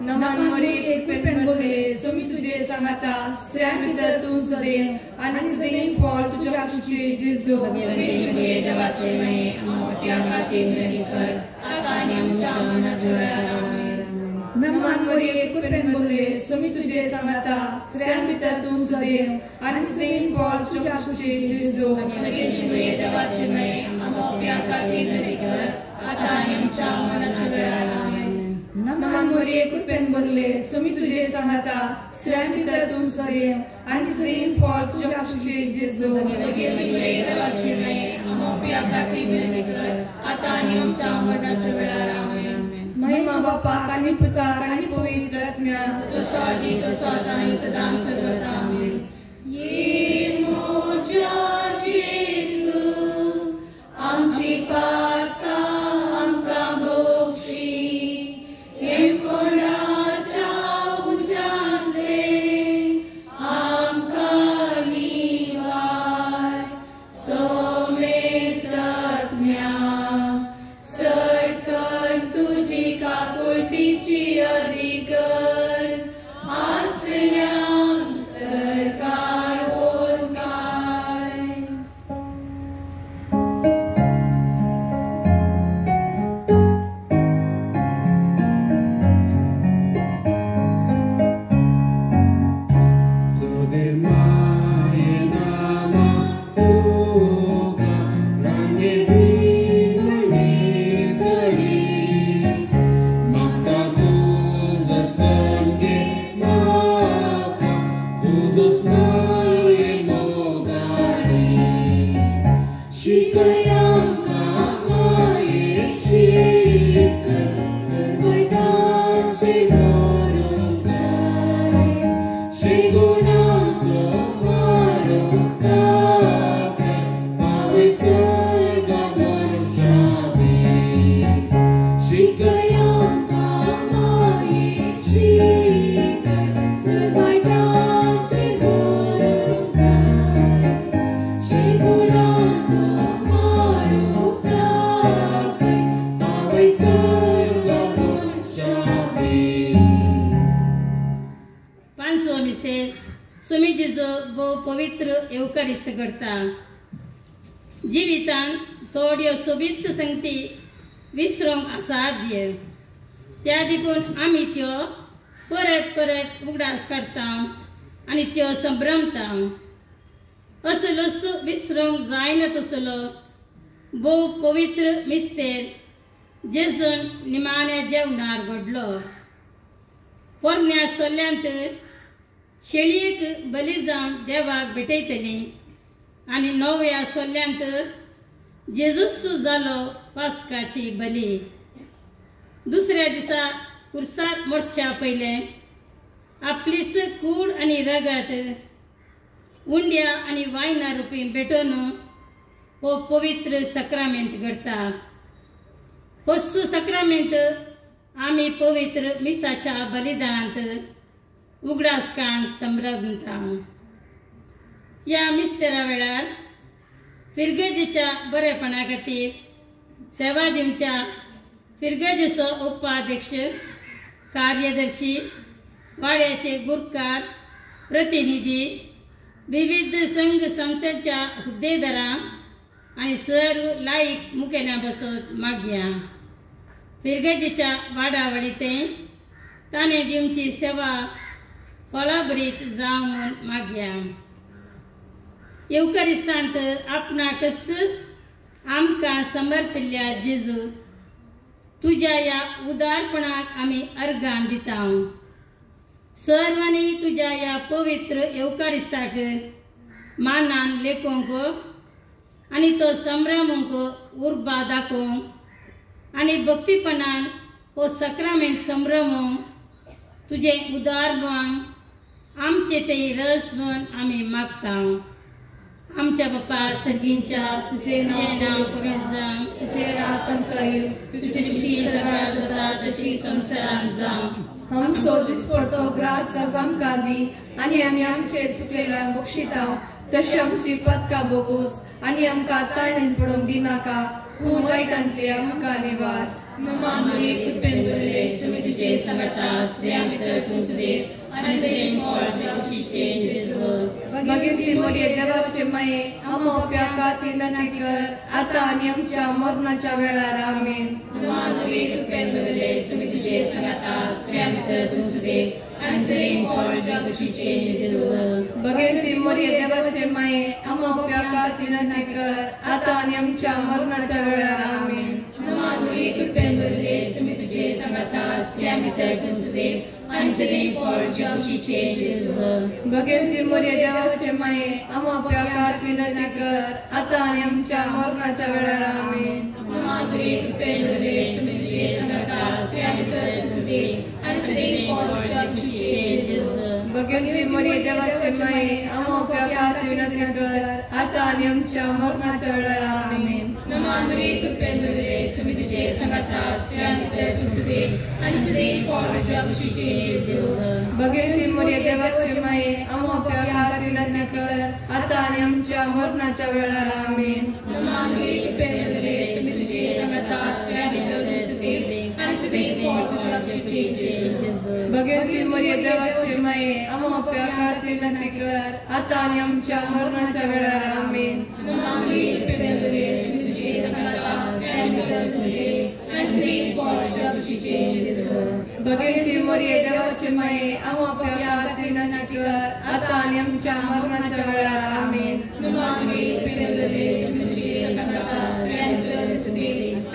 नमन मरिये कृपेन भरले सोमी तुझे सांगाता स्त्रियां भितर तूं सदैव आणि सदैव फळ तुझ्या कुशीचे जेजू देवाची माये आमच्या खातीर विनंती कर आता आणि आमच्या मरणाच्या वेळार आमेन. नमन मरिये कृपेन भरले सोमी तुझे सांगाता स्त्रियां भितर तूं सदैव आणि सदैव फळ तुझ्या कुशीचे जेजू देवाची माये आमच्या खातीर विनंती कर आता आणि आमच्या मरणाच्या वेळार आमेन. नमन मरिये कृपेन भरले सोमी तुझे सांगाता स्त्रियां भितर तूं सदैव आणि सदैव फळ तुझ्या कुशीचे जेजू देवाची माये आमच्या खातीर विनंती कर आता आणि आमच्या मरणाच्या वेळार आमेन. महिमा बापाक आणि पुताक आणि पवित्र आत्म्याक जसो आदी तसो आता आणि सदां सर्वदा आमेन. ये मोच्या जेजू आमची पातकां आमकां भोगशी हे कोणाच्या उजांतले आमकां निवार सोमेस्त आत्म्या सटकन तुझी काकुळतीची अधिगर्ज आसल्यान सरकार ओंकार. सुमी जिजो भो पवित्र एवकारिस्त करता जिवितान थोड्यो सोबीत संगती विसरूंक असाध्य त्या देखून आमी त्यो परत परत उगडास काडटा आनी त्यो संभ्रमता. असलो विसरूंक जायना तसलो भोव पवित्र मिस्तेर जेजून निमाण्या जेवणार घडलो. पोरण्या सोल्यांत शेळयेक बली जावन देवाक भेटयतली आनी नव्या सोल्यांत जेजूच जालो पास्काची बली. दुसऱ्या दिसा कुर्साक मोडच्या पयलें आपलीस कूड आनी रगत उंड्या आनी वायना रुपी भेटोवन हो पवित्र सक्रामेंत घडटा. होस्सू सक्रामेंत आमी पवित्र मिसाच्या बलिदानांत उगडासकाण संभ्रमता. या मिस्तेरा वेळार फिरगेजेच्या बरेपणा खातीर सेवा दिवच्या फिरगेजेचो उपाध्यक्ष, कार्यदर्शी, वाड्याचे गुरकार, प्रतिनिधी विविध संघ संस्थांच्या हुद्देदारांक आनी सर्व लायक मुखेल्या बसत मागया फिरगेजीच्या वाडावडीते ताणे दिवची सेवा फळाबरीत जावं म्हूण मागया येवकारिस्तांत आपणाकच आमकां समर्पिल्ल्या जेजू तुज्या ह्या उदारपणाक आमी अर्गां दिता सर्वांनी तुज्या ह्या पवित्र येवकारिस्ताक मानान लेखोंक आनी तो संभ्रमोंक उर्बा दाखोवंक आनी भक्तीपणान हो सक्रामेंत संभ्रमोवंक तुजें उदारपण आमचे ते रस म्हूण आमी मागता आमच्या बापा सगळींच्या तुझे नाव पवित्र जावं तुझे राज संतय तुझे खुशी सकाळ जाता तशी संवसारांत जावं हम सोदीस पडतो ग्रास आमकां दी आनी आमी आमचे सुकलेल्या बक्षिता तशी आमची पदकां बोगोस आनी आमकां ताळणेन पडोवंक दिनाका पूण वायटांतले आमकां निवार Mamre kupembele sumituche sangata sriami tartusde anse morja uchiche Jesu भगिनी मोरी देवाचे माये आमोप्या खातीर नती कर आता आनी आमच्या मरणाच्या वेळार आमेन Mamre kupembele sumituche sangata sriami tartusde anse morja uchiche Jesu भगिनी मोरी देवाचे माये आमोप्या खातीर नती कर आता आनी आमच्या मरणाच्या वेळार आमेन Mamre kupembele sumituche sangata sriami tartusde anse morja uchiche Jesu भगिनी मोरी देवाचे माये आमोप्या खातीर नती कर आता आनी आमच्या मरणाच्या वेळार आमेन Mamre kupembele sumituche sangata sriami tartusde anse morja uchiche Jesu भगिनी मोरी देवाचे माये आमोप्या खातीर नती कर आता आनी आमच्या मरणाच्या वेळार आमेन Mamre kupembele sumituche sangata sriami tartusde anse morja uchiche Jesu भगिनी मोरी देवाचे माये आमोप्या खातीर नती कर आता आनी आमच्या मरणाच्या वेळार आमेन Mamre kupembele sumituche sangata sriami tartusde anse morja uchiche Jesu भगिनी मोरी देवाचे माये आमोप्या खातीर नती कर आता आनी आमच्या मरणाच्या वेळार आमेन Mamre kupembele sumituche sangata sriami tartusde anse morja uchiche Jesu भगिनी मोरी देवाचे माये आमोप्या खातीर नती कर आता आनी आमच्या मरणाच्या वेळार आमेन Mamre kupembele sumituche sangata sriami tartusde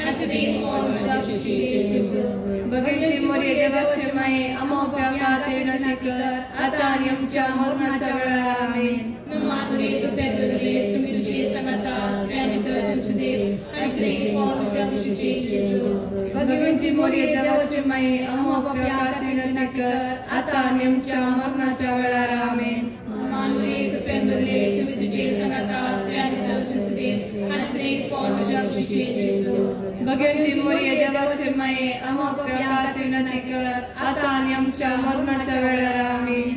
anse morja uchiche Jesu भगिनी मोरी देवाचे माये आमोप्या खातीर नती कर आता आनी आमच्या मरणाच्या वेळार आमेन Mamre kupembele sumituche sangata sriami tartusde anse morja uchiche Jesu भगिनी मोरी देवाचे माये आमोप्या खातीर नती कर आता आनी आमच्या मरणाच्या वेळार आमेन Mamre kupembele sumituche sangata sriami tartusde anse morja uchiche Jesu भगिनी मोरी देवाचे माये आमोप्या खातीर नती कर आता आनी आमच्या मरणाच्या वेळार आमेन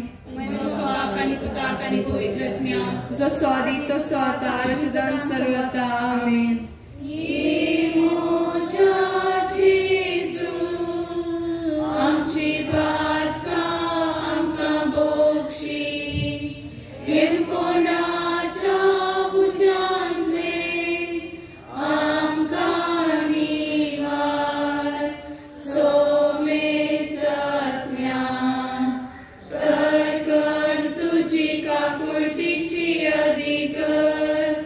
Kani puta kani poitrotnia जसो आदी तसो आता आनी सदां सर्वता आमेन आमची पातकां आमकां बोगशी हिरकोंडाच्या उजांतले आमकां निवार सोमेस्रात्म्यान सरकन तुजी काकुळटीची अधिकस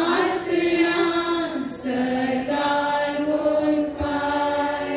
आसऱ्यान सरकार होन पाय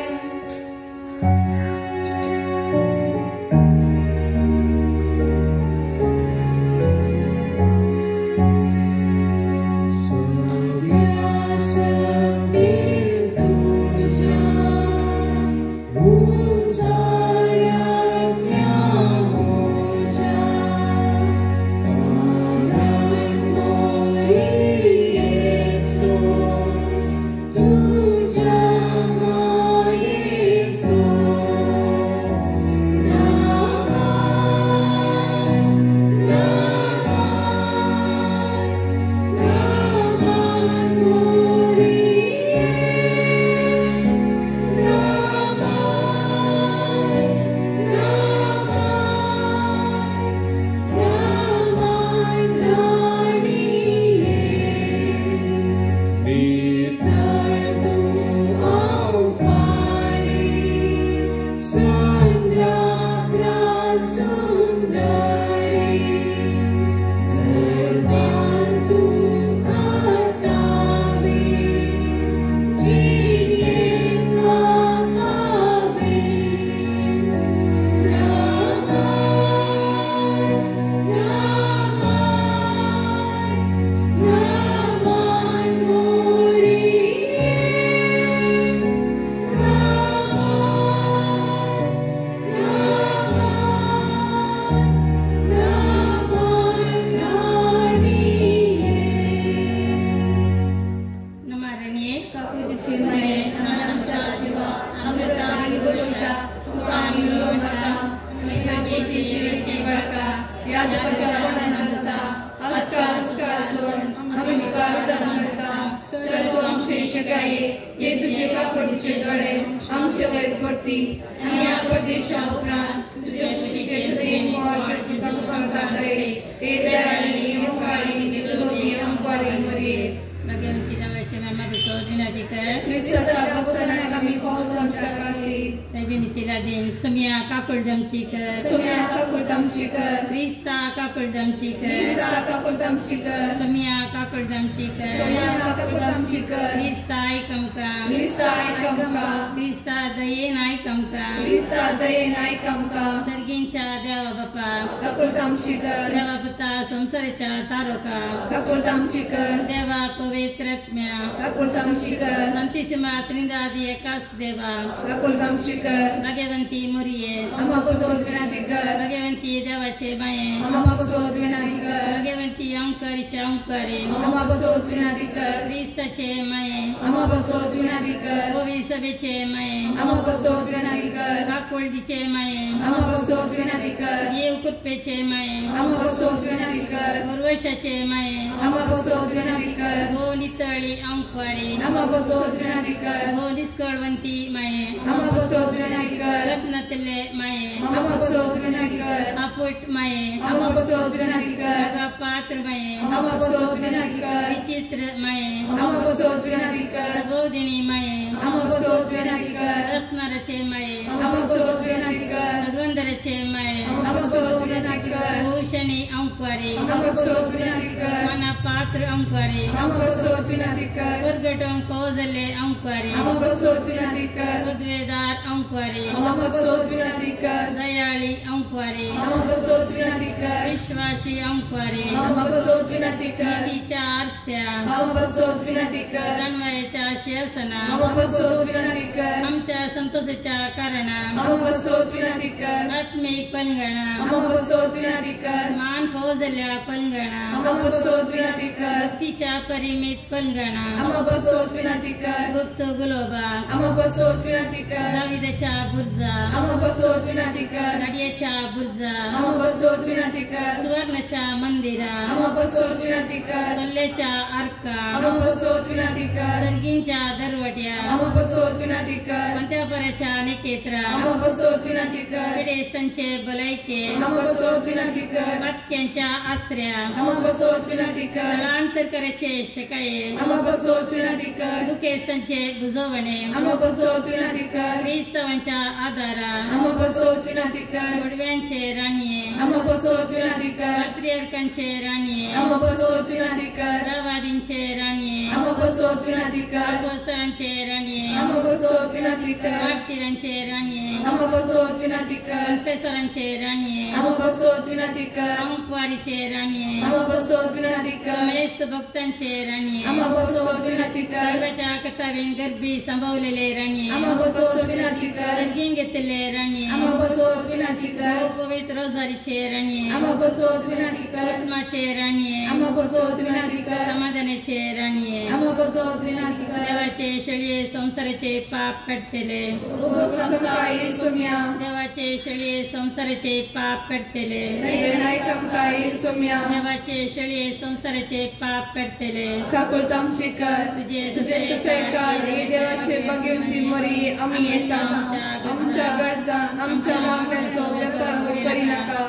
याजकाच्या वरदान असता आजकाल सोड आम्ही तुका वरदान करता तर तू आमचे शिकाये ये तुझे कापडीचे दोळे आमचे वयर पडती आणि या परदेशा उपरांत तुझ्या खुशीचे सदैव मोहाचे सुख करे हे दयाळी मुखारी नितलोभी अंपारी मरिये भगवंती देवाचे मामा बसोद विनंती कर ख्रिस्ताच्या बसण्याक आम्ही पावस आमच्या खाली साहेबिनीची लादीन सुम्या काकुळदमची कर सुम्या काकुळदमची कर क्रिस्ता काकुळदमची कर ख्रिस्ता काकुळदमची कर सुम्या काकुळदमची कर सुम्या काकुळदमची कर क्रिस्ता ऐकमका ख्रिस्ता ऐकमका क्रिस्ता दयेन ऐकमका ख्रिस्ता दयेन ऐकमका सर्गींच्या देवा बापा काकुळदमची कर देवा पुता संसाराच्या तारोका काकुळदमची कर देवा पवित्रत्म्या काकुळदमची कर संतिसिमा त्रिंदादी एकाच देवा काकुळदमची कर भगवंती मोरिये आम्हा बसोद विनंती कर भगवंती देवाचे माये आम्हा बसोद विनंती कर भगवंती अंकारीचे अंकारे आम्हा बसोद विनंती कर क्रिस्ताचे माये आम्हा बसोद विनंती कर गोवी सभेचे माये आम्हा बसोद विनंती कर काकुळदीचे माये आम्हा बसोद विनंती कर येव कुप्पेचे माये आम्हा बसोद विनंती कर उर्वशाचे माये आम्हा बसोद विनंती कर गो नितळी अंकारे आम्हा बसोद विनंती कर गो निष्कळवंती माये आम्हा बसोद विनंती कर रत्नतले माये आम्हा बसोद विनंती कर अपुट माये आम्हा बसोद विनंती कर पात्र माये आम्हा बसोद विनंती कर विचित्र माये आम्हा बसोद विनंती कर बोधिनी माये आम्हा बसोद विनंती कर असणाराचे माये आम्हा बसोद विनंती कर सडवंदराचे माये आम्हा बसोद विनंती कर भूषणी अंकारे आम्हा बसोद विनंती कर मना पात्र अंकारे आम्हा बसोद विनंती कर वर्गटं कोजले अंकारे आम्हा बसोद विनंती कर उद्वेदार अंकारे आम्हा बसोद विनंती कर दयाळी अंकारे आम्हा बसोद विनंती कर विश्वासी अंकारे आम्हा बसोद विनंती कर नीतीच्या आरस्या आम्हा बसोद विनंती कर तन्वयाच्या शासना आम्हा बसोद विनंती कर आमच्या संतोषाच्या कारणा आम्हा बसोद विनंती कर आत्मिक पलगणा आम्हा बसोद विनंती कर मान फौजल्या पलगणा आम्हा बसोद विनंती कर भक्तीच्या परिमित पलगणा आम्हा बसोद विनंती कर गुप्त गुलोबा आम्हा बसोद विनंती कर दाविदाच्या बुर्जा आम्हा बसोद विनंती कर नडियाच्या बुर्जा आम्हा बसोद विनंती कर सुवर्णाच्या मंदिरा आम्हा बसोद विनंती कर सोल्ल्याच्या अर्का आम्हा बसोद विनंती कर सर्गींच्या दरवट्या आम्हा बसोद विनंती कर पंत्यापराच्या निकेत्रा आम्हा बसोद विनंती कर पेडेस्तांचे बलायके आम्हा बसोद विनंती कर पत्क्यांच्या आसऱ्या आम्हा बसोद विनंती कर स्थळांतर करायचे शिकाये आम्हा बसोद विनंती कर दुखेस्तांचे बुजवणे आम्हा बसोद विनंती कर क्रिस्तवांच्या आधारा आम्हा बसोद विनंती कर गोडव्यांचे राणीये आम्हा बसोद विनंती कर पात्रियार्कांचे राणीये आम्हा बसोद विनंती कर प्रवादींचे राणीये आम्हा बसोद विनंती कर अपोस्तलांचे राणीये आम्हा बसोद विनंती कर मार्तिरांचे राणीये आम्हा बसोद विनंती कर कन्फेसरांचे राणीये आम्हा बसोद विनंती कर अंकवारीचे राणीये आम्हा बसोद विनंती कर मेस्त भक्तांचे राणीये आम्हा बसोद विनंती कर देवाच्या कथावेन गर्भी संभवलेले राणीये आम्हा बसोद विनंती कर सर्गीन घेतलेले राणीये आम्हा बसोद विनंती कर पवित्र रोजारीचे राणीये आम्हा बसोद विनंती कर आत्माचे राणीये आम्हा बसोद विनंती कर समाधानाचे राणीये आम्हा बसोद विनंती कर देवाचे शेळीये संसाराचे पाप काढतेले उगोसंकाई सुम्या देवाचे शेळीये संसाराचे पाप काढतेले नायकमकाई सुम्या देवाचे शेळीये संसाराचे पाप काढतेले काकुळतामची कर तुझे ससैकार हे देवाचे भगवंती मरी आम्ही येता आमच्या गरजा आमच्या मागण्याचो व्यापार करी नका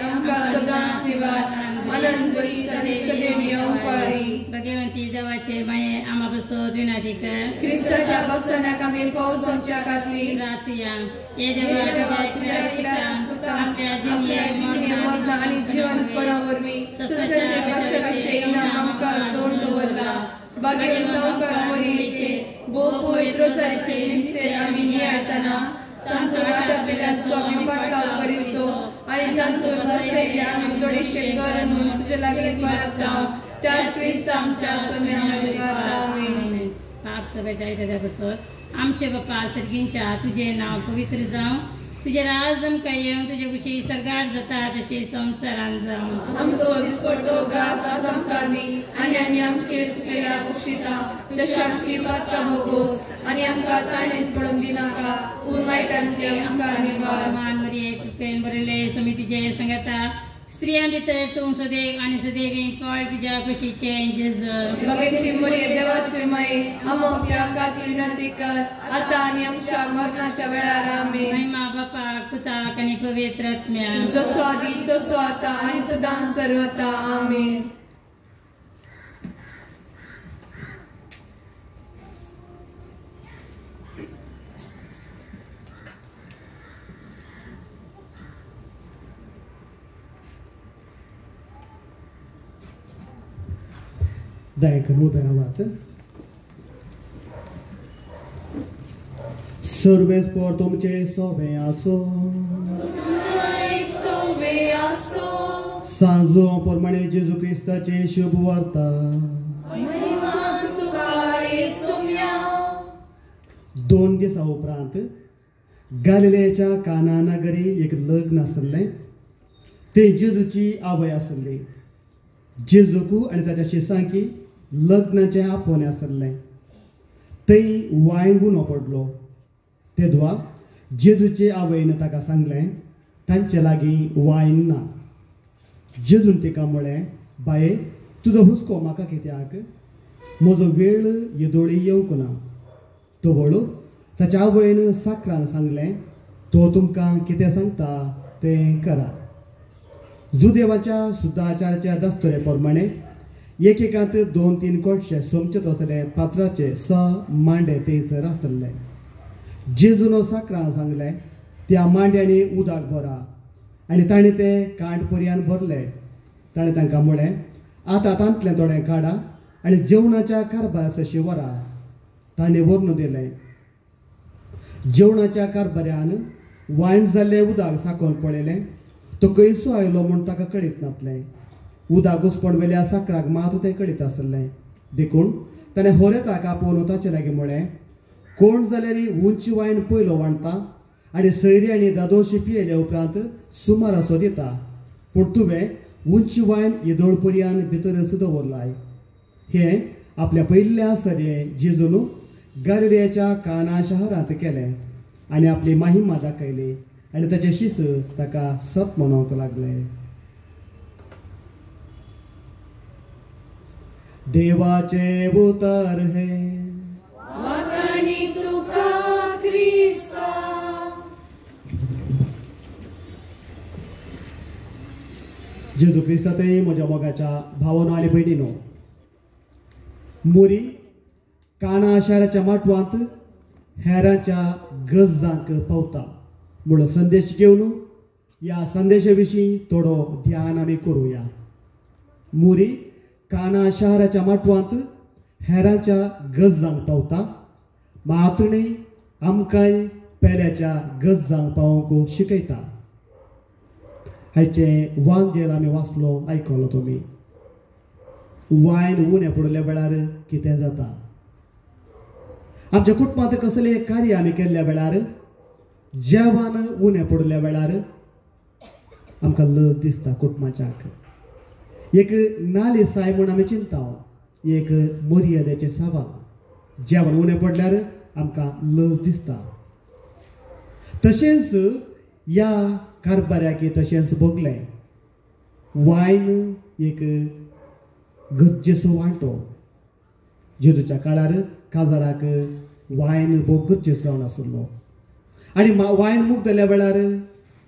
आमका सदांच निवार आनंद बरी सदैव ओंकारी भगवंती देवाचे माये आम्हा बसोद विनंती कर ख्रिस्ताच्या बसण्याक आम्ही पावस आमच्या खाली रातया ये देवा आपल्या जिनिये मरण आणि जीवनपणावरवी सत्याचे इनाम आमका सोड दवरला भगवंता मरीचे बो पवित्र साचे निस्ते आम्ही नियाळताना तांतू वाटपिल्या स्वामी पाटलाव करिसो आणि तांतू बसलेले आम्ही सोडीशे कर म्हणून तुझे लागले परत त्याच ख्रिस्त आमच्या सोम्यामध्ये आमेन. पाप सगळ्याच्या ऐकत्या बसत आमचे बाप्पा सर्गींच्या तुझे नाव पवित्र जावं तुझे राज आमकां येवं तुझे कुशी सरगार जाता तशी संसारान जावं आमचो दिसपट्टो घास आज आमकां दी आनी आमी आमचे सुकलेल्या बक्षिता तशी आमची पातकां भोगोस आनी आमकां ताणेत पडूंक दिनाका पूण वायटांतले आमकां निवार मान मरिये लुकेन बरयले समितीचे सांगता स्त्रियां भितर तूं सदैव आनी सदैव फळ तुज्या कुशीचे जेजू भगवती मरिये देवाची माई आमोप्या खातीर विनंती कर आता आनी आमच्या मरणाच्या वेळार आमेन. महिमा बापाक पुताक आनी पवित्र आत्म्याक जसो आदी तसो आता आनी सदां सर्वता आमेन. Daikamo Benavata. Serves por Tomce Soveaso. Sanzo por Mane Gesù Cristo ce Shubvarta. दोन दिवसा उपरांत गालिलेच्या काना नगरी एक लग्न आसले. ते जेजूची आवय आसली. जेजूकू आणि ताच्या शिसांकी लग्नाचे आपोवणे आसले. थंय वायन गुनो पडलो. तेदवा जेजूचे आवयन ताका सांगलें तांचे लागीं वायन ना. जेजून तिका म्हळें बाये तुजो हुस्को म्हाका कित्याक म्हजो वेळ येदोळी येवंक ना. तो वळू ताच्या आवयन साकरान सांगलें तो तुमकां कितें सांगता तें करा. जुदेवाच्या सुदाचाराच्या दस्तुरे प्रमाणे एकेकांत 2-3 कोटशे सोमचेत असले पात्राचे 6 मांडे थंयसर आसले. जेजून साकरान सांगलें त्या मांड्यांनी उदक भरा आनी ताणें ते कांड पर्यान भरले. ताणें तांकां म्हळें आतां तांतलें थोडें काडा आनी जेवणाच्या कारभारासशी व्हरा. ताणें व्हरून दिलें. जेवणाच्या कारभाऱ्यान वायन जाल्लें उदक साकोन पळयलें. तो खंयचो आयलो म्हूण ताका कळीत नासलें. उदक घुसपण वेल्या साकराक मात तें कळीत आसलें. देखून ताणें होरे ताका आपोवन ताचे लागीं म्हळें कोण जाल्यार उंच वायन पयलो वांडटा आनी सयरी आनी दादोशी पियेल्या उपरांत सुमार असो दिता. पूण तुवें उंच वायन येदोळ पर्यान भितरच दवरलाय. हें आपल्या पयल्या सरे जेजून गालिलेच्या काना शहरांत केलें आनी आपली महिमा दाखयली आनी ताचे शिस ताका सत म्हणूंक लागले. देवाचे उतर हे जेजू क्रिस्तातय म्हज्या मोगाच्या भावनो आनी भयणीनो, मोरी काना शाराच्या माटवांत हेरांच्या गजांक पावता म्हणून संदेश घेवन या संदेशा विशीं थोडो ध्यान आमी करुया. मोरी काना शाराच्या माटवांत हेरांच्या गजांक पावता मात्रणे आमकांय पेल्याच्या गजांक पावोवंक शिकयता. हाचे वांगेर आमी वाचलो आयकलो तुमी. वायन उणें पडल्या वेळार कितें जाता. आमच्या कुटुंबांत कसले कार्य आमी केल्ल्या वेळार जेवण उणें पडल्या वेळार आमकां लज दिसता. कुटुंबाच्याक एक नाली साय म्हूण आमी चिंता. एक मर्यादेचें सावाल. जेवण उणें पडल्यार आमकां लज दिसता. तशेंच या कारभाऱ्याक तशेंच भोगलें. वायन एक गरजेचो वांटो. जेजूच्या काळार काजाराक वायन भोग गरजेचो जावन आसलो आनी वायन मूग जाल्या वेळार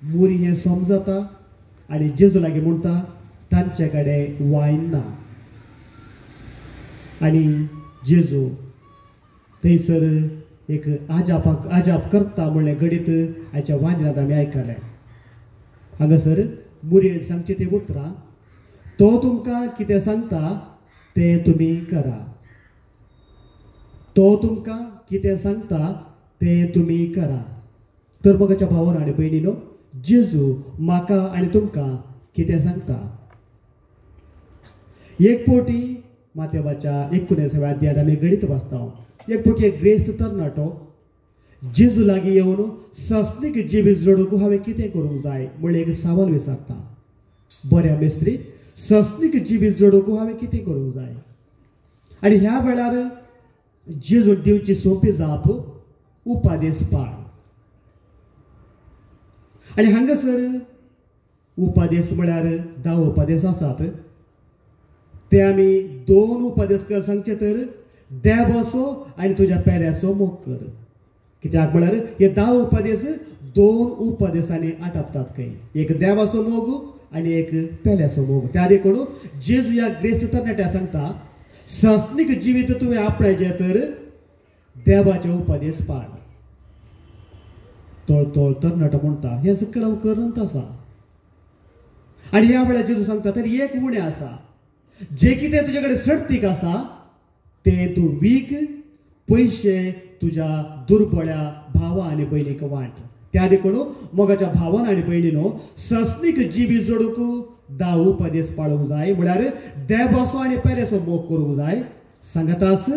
मोरी हें समजता आनी जेजू लागीं म्हणटा तांचे कडेन वायन ना. आनी जेजू थंयसर एक आजाप करता म्हणलें घडीत हाच्या वाजनात आमी आयकलें. हांगासर मोरयेन सांगचें तें उतरां तो तुमकां कितें सांगता तें तुमी करा. तो तुमकां कितें सांगता तें तुमी करा. तर मोगाच्या भावांनो आनी भयणीनो, जेजू म्हाका आनी तुमकां कितें सांगता. एक फावटी मातेवाच्या 19व्या अध्यायांत आमी गणित वाचता. एक फावटी एक ग्रेस्त तरणाटो जेजू लागीं येवन सस्तीक जिवीत जोडूंक हांवें कितें करूंक जाय म्हणून एक सवाल विचारता. बऱ्या मेस्त्री, सस्तीक जिवीत जोडूंक हांवें कितें करूंक जाय. आनी ह्या वेळार जेजू दिवची सोंपी जाप उपादेश पाळ. आणि हांगासर उपादेश म्हळ्यार 10 उपादेश आसात. ते आमी 2 उपादेश कर सांगचे तर देवाचो आनी तुज्या पेल्याचो मोग कर. कित्याक म्हळ्यार हे 10 उपादेश 2 उपादेशांनी आटापतात खंय. एक देवाचो मोग आनी एक पेल्याचो मोग. त्या देखून जेजू ह्या ग्रेस्त तरणाट्या सांगता संस्निक जिवीत तुवें आपणायचें तर देवाचे उपादेश पाळ. तळतळ तरणाटो म्हणटा हे सगळें हांव करंत आसा. आनी ह्या वेळार जेजू सांगता तर एक उणें आसा. जे कितें तुजे कडेन सर्थीक आसा ते तूं वीक, पयशे तुज्या दुर्बळ्या भावा आनी भयणीक वांट. त्या देखून मोगाच्या भावान आनी भयणीनो संस्निक जिवी जोडूंक 10 उपादेश पाळूंक जाय. म्हळ्यार देवाचो आनी पेल्याचो मोग करूंक जाय. सांगतास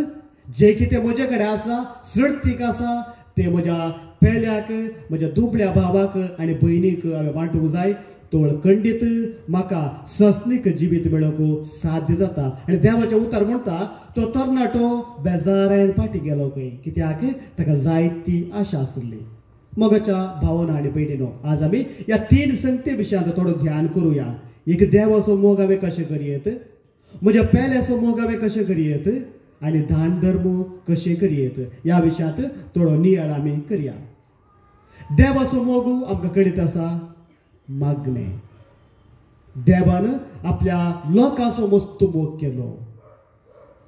जे कितें म्हजे कडेन आसा सर्थीक आसा ते म्हज्या पेल्याक, म्हज्या दुबळ्या भावाक आनी भयणीक हांवें वांटूंक जाय. तोळ खंडीत म्हाका संस्निक जिवीत मेळोवंक साध्य जाता. आनी देवाचें उतर म्हणटा तो तरणाटो बेजारायन फाटी गेलो खंय. कित्याक ताका जायती आशा आसली. मोगाच्या भावना आनी भयणीनो आज आमी ह्या 3 संगते विशयांत थोडो ध्यान करुया. एक देवाचो मोग हांवें कशें करयेत, म्हज्या पेल्याचो मोग हांवें कशें करयेत आनी दान धर्म कशें करयेत ह्या विशयांत थोडो नियाळ आमी करया. देवाचो मोग आमकां कळीत आसा मागणें. देवान आपल्या लोकांचो मस्त मोग केलो.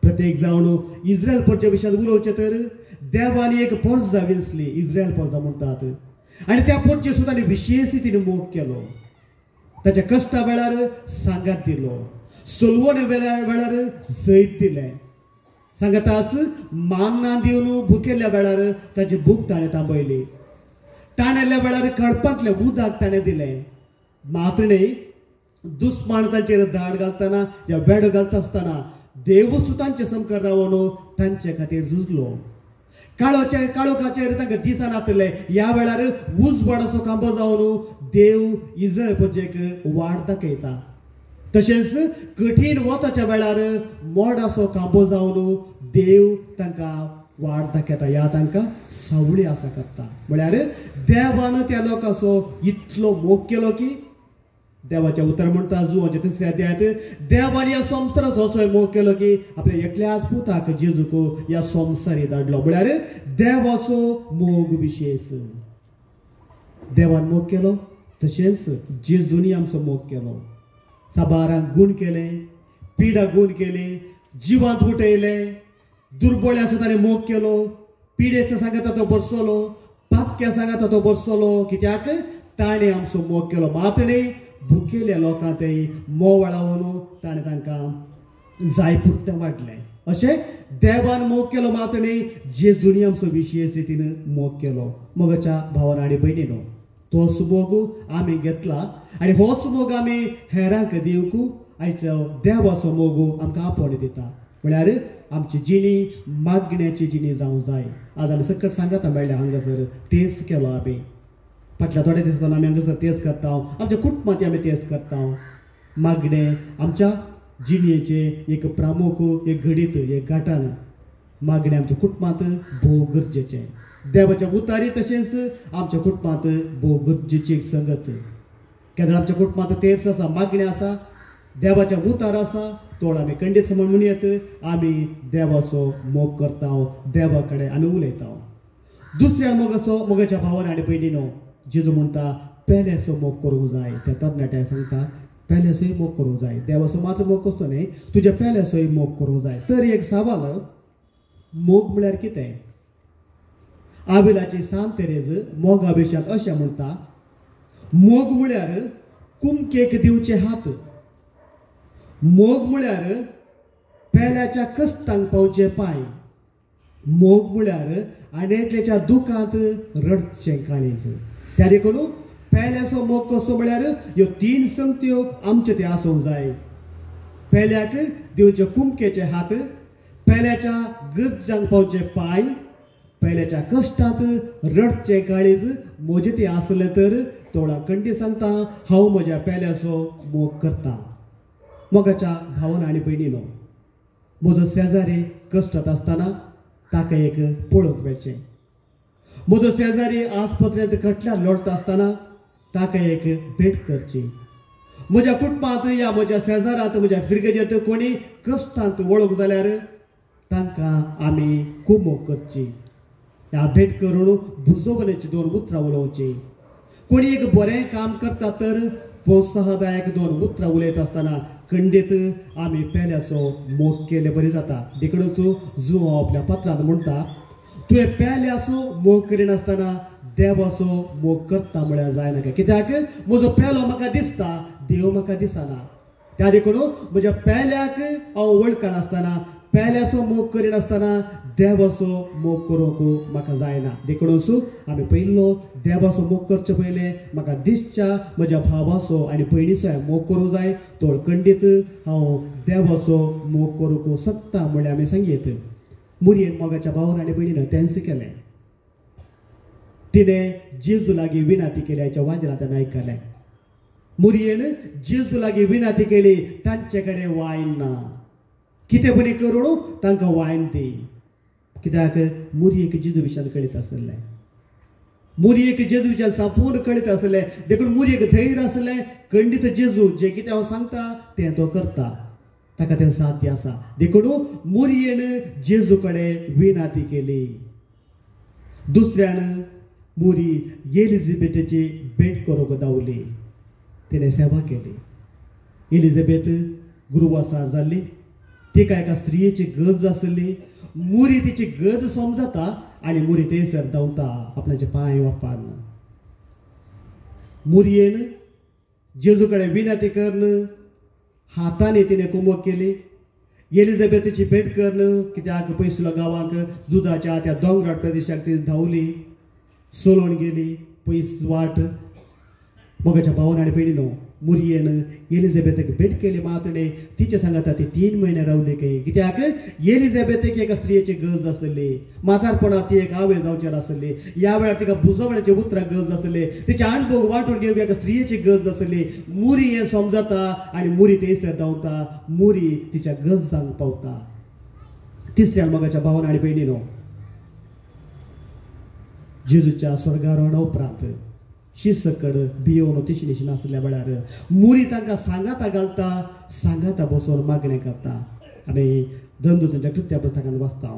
प्रत्येक जावन इस्रायल प्रजे विशयांत उलोवचें तर देवानी एक पर्जा विंचली, इस्रायल पर्जा म्हणटात. आनी त्या पर्जे सुद्दां विशेष तिणें मोग केलो. ताच्या कश्टा वेळार सांगात दिलो, सोलवोन वेळार जैत दिलें. सांगतास मान्ना दिवन भुकेल्या वेळार ताची भूक ताणें थांबयली. ताणेल्या वेळार कळपांतलें उदक ताणें दिलें. मातणे दुस्मान तांचेर धाड घालतना या वेड घालता आसतना देवूच तांचे समकार रावन तांचे खातीर झुजलो. काळोखाचेर तांकां दिसान नातले. ह्या वेळार उजवाडाचो खांबो जावन देव इस्रायल प्रजेक वाट दाखयता. तशेंच कठीण वताच्या वेळार मोडाचो खांबो जावन देव तांकां वाट दाखयता. ह्या तांकां सावळी आसा करता. म्हळ्यार देवान त्या लोकांचो इतलो मोग केलो की देवाचें उतर म्हणटा जुवाच्या 3ऱ्या अध्यायात देवान ह्या संवसाराचो असो मोग केलो की आपल्या एकल्याच पुताक जेजूक ह्या संवसारी धाडलो. म्हळ्यार देवाचो मोग विशेष. देवान मोग केलो तशेंच जेजूनी आमचो मोग केलो. साबारांक गूण केले, पिडा गूण केली, जिवांत उठयले, दुर्बळे आसा ताणें मोग केलो. पिडेस्त सांगता तो बसलो, पातक्या सांगता तो बसलो. कित्याक ताणें आमचो मोग केलो. मातणे भुकेल्या लोकांक मोवळावन ताणें तांकां जाय पुरतें वाडलें. अशें देवान मोग केलो. मातणे जेजूनी आमचो विशेष रितीन मोग केलो. मोगाच्या भावान आनी भयणीनो तोच मोग आमी घेतला आनी होच मोग आमी हेरांक दिवंक आयचो देवाचो मोग आमकां आपण दिता. म्हळ्यार आमची जिणी मागण्याची जिणी जावंक जाय. आज आमी सकट सांगता मेळ्ळें हांगासर तेच केलो आमी. फाटल्या थोड्या दिसांनी आमी हांगासर तेच करता. आमच्या कुटुंबांत आमी तेच करता. मागणें आमच्या जिणेचे एक प्रामुख एक घडीत एक घाटान मागणें आमच्या कुटुंबांत भोव गरजेचें. देवाच्या उतारी तशेंच आमच्या कुटुंबांत भोव गरजेची एक संगत. केन्ना आमच्या कुटुंबांत तेच आसा, मागणें आसा, देवाच्या उतार आसा. तोळ आमी खंडीत म्हणून येत आमी देवाचो मोग करता, देवा कडेन आमी उलयता. दुसऱ्या मोगाच्या भावान आनी भयणीनो जेजू म्हणटा पेल्याचो मोग करूंक जाय. त्या तरणाट्याक सांगता पेल्याचोय मोग करूंक जाय. देवाचो मात्र मोग कसो न्ही, तुज्या पेल्याचोय मोग करूंक जाय. तर एक सवाल, मोग म्हळ्यार कितें? आबिलाची सांत तेरेज मोगा विशयांत अशें म्हणटा मोग म्हळ्यार कुमकेक दिवचे हात. मोग म्हळ्यार पेल्याच्या कश्टांक पावचे पांय. मोग म्हळ्यार आनेकल्याच्या दुखांत रडचें काळीज. त्या देखून पेल्याचो मोग कसो म्हळ्यार ह्यो 3 संगत्यो आमचे ते आसूंक जाय. पेल्याक दिवचे कुमकेचे हात, पेल्याच्या गरजांक पावचे पांय, पेल्याच्या कश्टांत रडचें काळीज म्हजे ते आसलें तर तोळा खंडी सांगता हांव म्हज्या पेल्याचो मोग करता. मोगाच्या भावान आनी भयणीनो म्हजो शेजारी कश्टांत आसतना ताका एक पळोवंक मेळचें. म्हजो शेजारी आस्पत्रेंत खटल्यार लोळटा आसतना ताका एक भेट करची. म्हज्या कुटुंबांत या म्हज्या शेजारांत म्हज्या फिरगेजेंत कोणी कश्टांत वळख जाल्यार तांकां आमी कुमोग करची. ह्या भेट करून बुजोवण्याची 2 उतरां उलोवची. कोणी एक बरें काम करता तर प्रोत्साहदायक 2 उतरां उलयत आसतना खंडीत आमी पेल्याचो मोग केले बरी जाता. देखूनच जुंव आपल्या पत्रांत म्हणटा, तुवें पेल्याचो मोग करिनासतना देवाचो मोग करता म्हळ्यार जायनाका. कित्याक म्हजो पेलो म्हाका दिसता, देव म्हाका दिसना. त्या देखून म्हज्या पेल्याक हांव वळखनासतना पेल्याचो मोग करिनासतना देवाचो मोग करूंक म्हाका जायना. देखूनच आमी पयलो देवाचो मोग करचे पयले म्हाका दिसच्या म्हज्या भावाचो आनी भयणीचो मोग करूं जाय. तो खंडीत हांव देवाचो मोग करूंक शकता म्हळ्यार आमी सांगीत. मुरयेन मोगाच्या भावान आनी भयणीन तेंच केलें. तिने जेजू लागीं विनाती केली. हाच्या वाजरांत आमी आयकलें. मुरयेन जेजू लागीं विनाती केली. तांचे कडेन वायन ना. कितें बरी करून तांकां वायन दी. कित्याक मुरयेक जेजू विशयान कळीत आसलें. मुरयेक जेजू विशयान संपूर्ण कळीत आसलें. देखून मुरयेक धैर्य आसलें. खंडीत जेजू जे कितें हांव सांगता तें तो करता. ताका तें साध्य आसा. देखून मुरयेन जेजू कडेन विनाती केली. दुसऱ्यान मुरी एलिझाबेथची भेट करूंक धांवली. तिने सेवा केली. एलिझाबेथ गुरुवासार जाल्ली. तिका एका स्त्रियेची गरज आसली. मुरी तिची गरज समजता आनी मुरी थंयसर धांवता आपणाचे पांय वापरून. मुरयेन जेजू कडेन विनंती करून हातांनी तिने कुमोग केली. एलिझाबेथची भेट करून कित्याक पयसुल्या गांवांक जुदाच्या त्या दोंगराळ प्रदेशाक ती धांवली. सोलोन गेली पयस वाट. मोगाच्या भावान आनी भयणीनो, मुरयेन एलिझाबेथाक भेट केली. मातणे तिचे सांगता ती 3 म्हयने रावली काय. कित्याक एलिझाबेथीक एका स्त्रियेची गरज आसली. म्हातारपणांत ती एक आवय जावचेर आसली. ह्या वेळार तिका बुजोवण्याची उतरां गरज आसली. तिचे अणभव वांटून घेवंक एका स्त्रियेची गरज आसली. मुरी हें समजता आनी मुरी थंयसर धांवता. मुरी तिच्या गरजांक पावता. तिसऱ्यान मोगाच्या भावान आनी भयणीनो, जेजूच्या स्वर्गारोहणा उपरांत शिसकड भियोन तिशी नासल्या वेळार मुरी तांकां सांगाता घालता. सांगाता बसोन मागणें करता. आमी धनदूतांच्या कृत्या पुस्तकांत वाचता.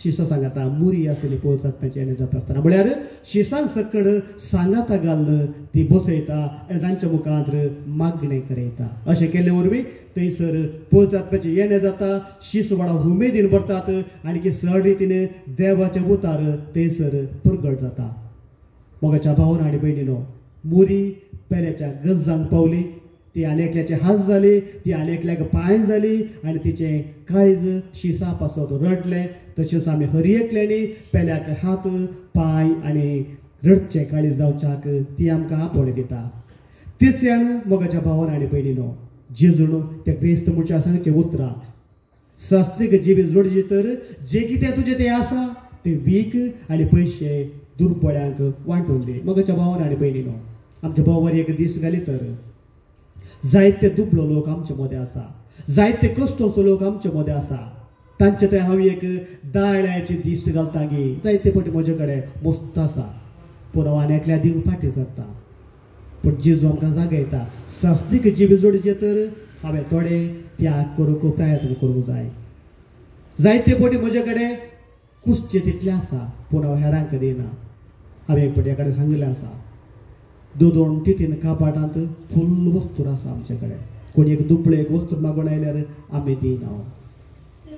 शिसा सांगाता मुरी आसली पवित्र आत्म्याचे येणे जाता आसतना म्हळ्यार शिसांक सकड सांगाता घालून ती बसयता आनी तांच्या मुखांत मागणें करयता. अशें केल्ले वरवीं थंयसर पवित्र आत्म्याचे येणे जाता. शीस व्हडा उमेदीन भरतात आनी सड रितीन देवाच्या उतार थंयसर प्रगट जाता. मोगाच्या भावान आनी भयणीनो, मुरी पेल्याच्या गरजांक पावली. ती आनी एकल्याचे हात जाली. ती आनी एकल्याक पांय जाली आनी तिचें काळीज शिसा पासत रडलें. तशेंच आमी हरी एकल्यांनी पेल्याक हात पांय आनी रडचें काळीज जावच्याक ती आमकां आपोवणें दिता. तिसऱ्यान मोगाच्या भावान आनी भयणीनो, जेजून त्या क्रिस्त मनशाक सांगचें उतरां, शास्त्रीक जिवी जोडची तर जे कितें तुजें तें आसा तें वीक आनी पयशे दुर्बळ्यांक वांटून दी. मोगाच्या भावान आनी भयणीनो, आमच्या भावार एक दीस घाली तर जायते दुबळो लोक आमचे मदें आसा. जायते कश्टोचो लोक आमचे मदें आसा. तांचे थंय हांव एक दाळ्याची दिश्ट घालता गे. जायते फावटी म्हजे कडेन मस्त आसा पूण हांव आनी एकल्या दिवंक फाटीं सरता. पूण जेजू आमकां जागयता. शास्त्रीक जिवी जोडचे तर हांवें थोडे त्याग करूंक प्रयत्न करूंक जाय. जायते फावटी म्हजे कडेन कुसचे तितले आसा पूण हांव हेरांक दिना. हांवें एक फावटी कडेन सांगलें आसा, 2-2 तितीन कापाटांत फुल्ल वस्तूर आसा आमचे कडेन. कोणी एक दुबळें एक वस्तू मागून आयल्यार आमी दिना.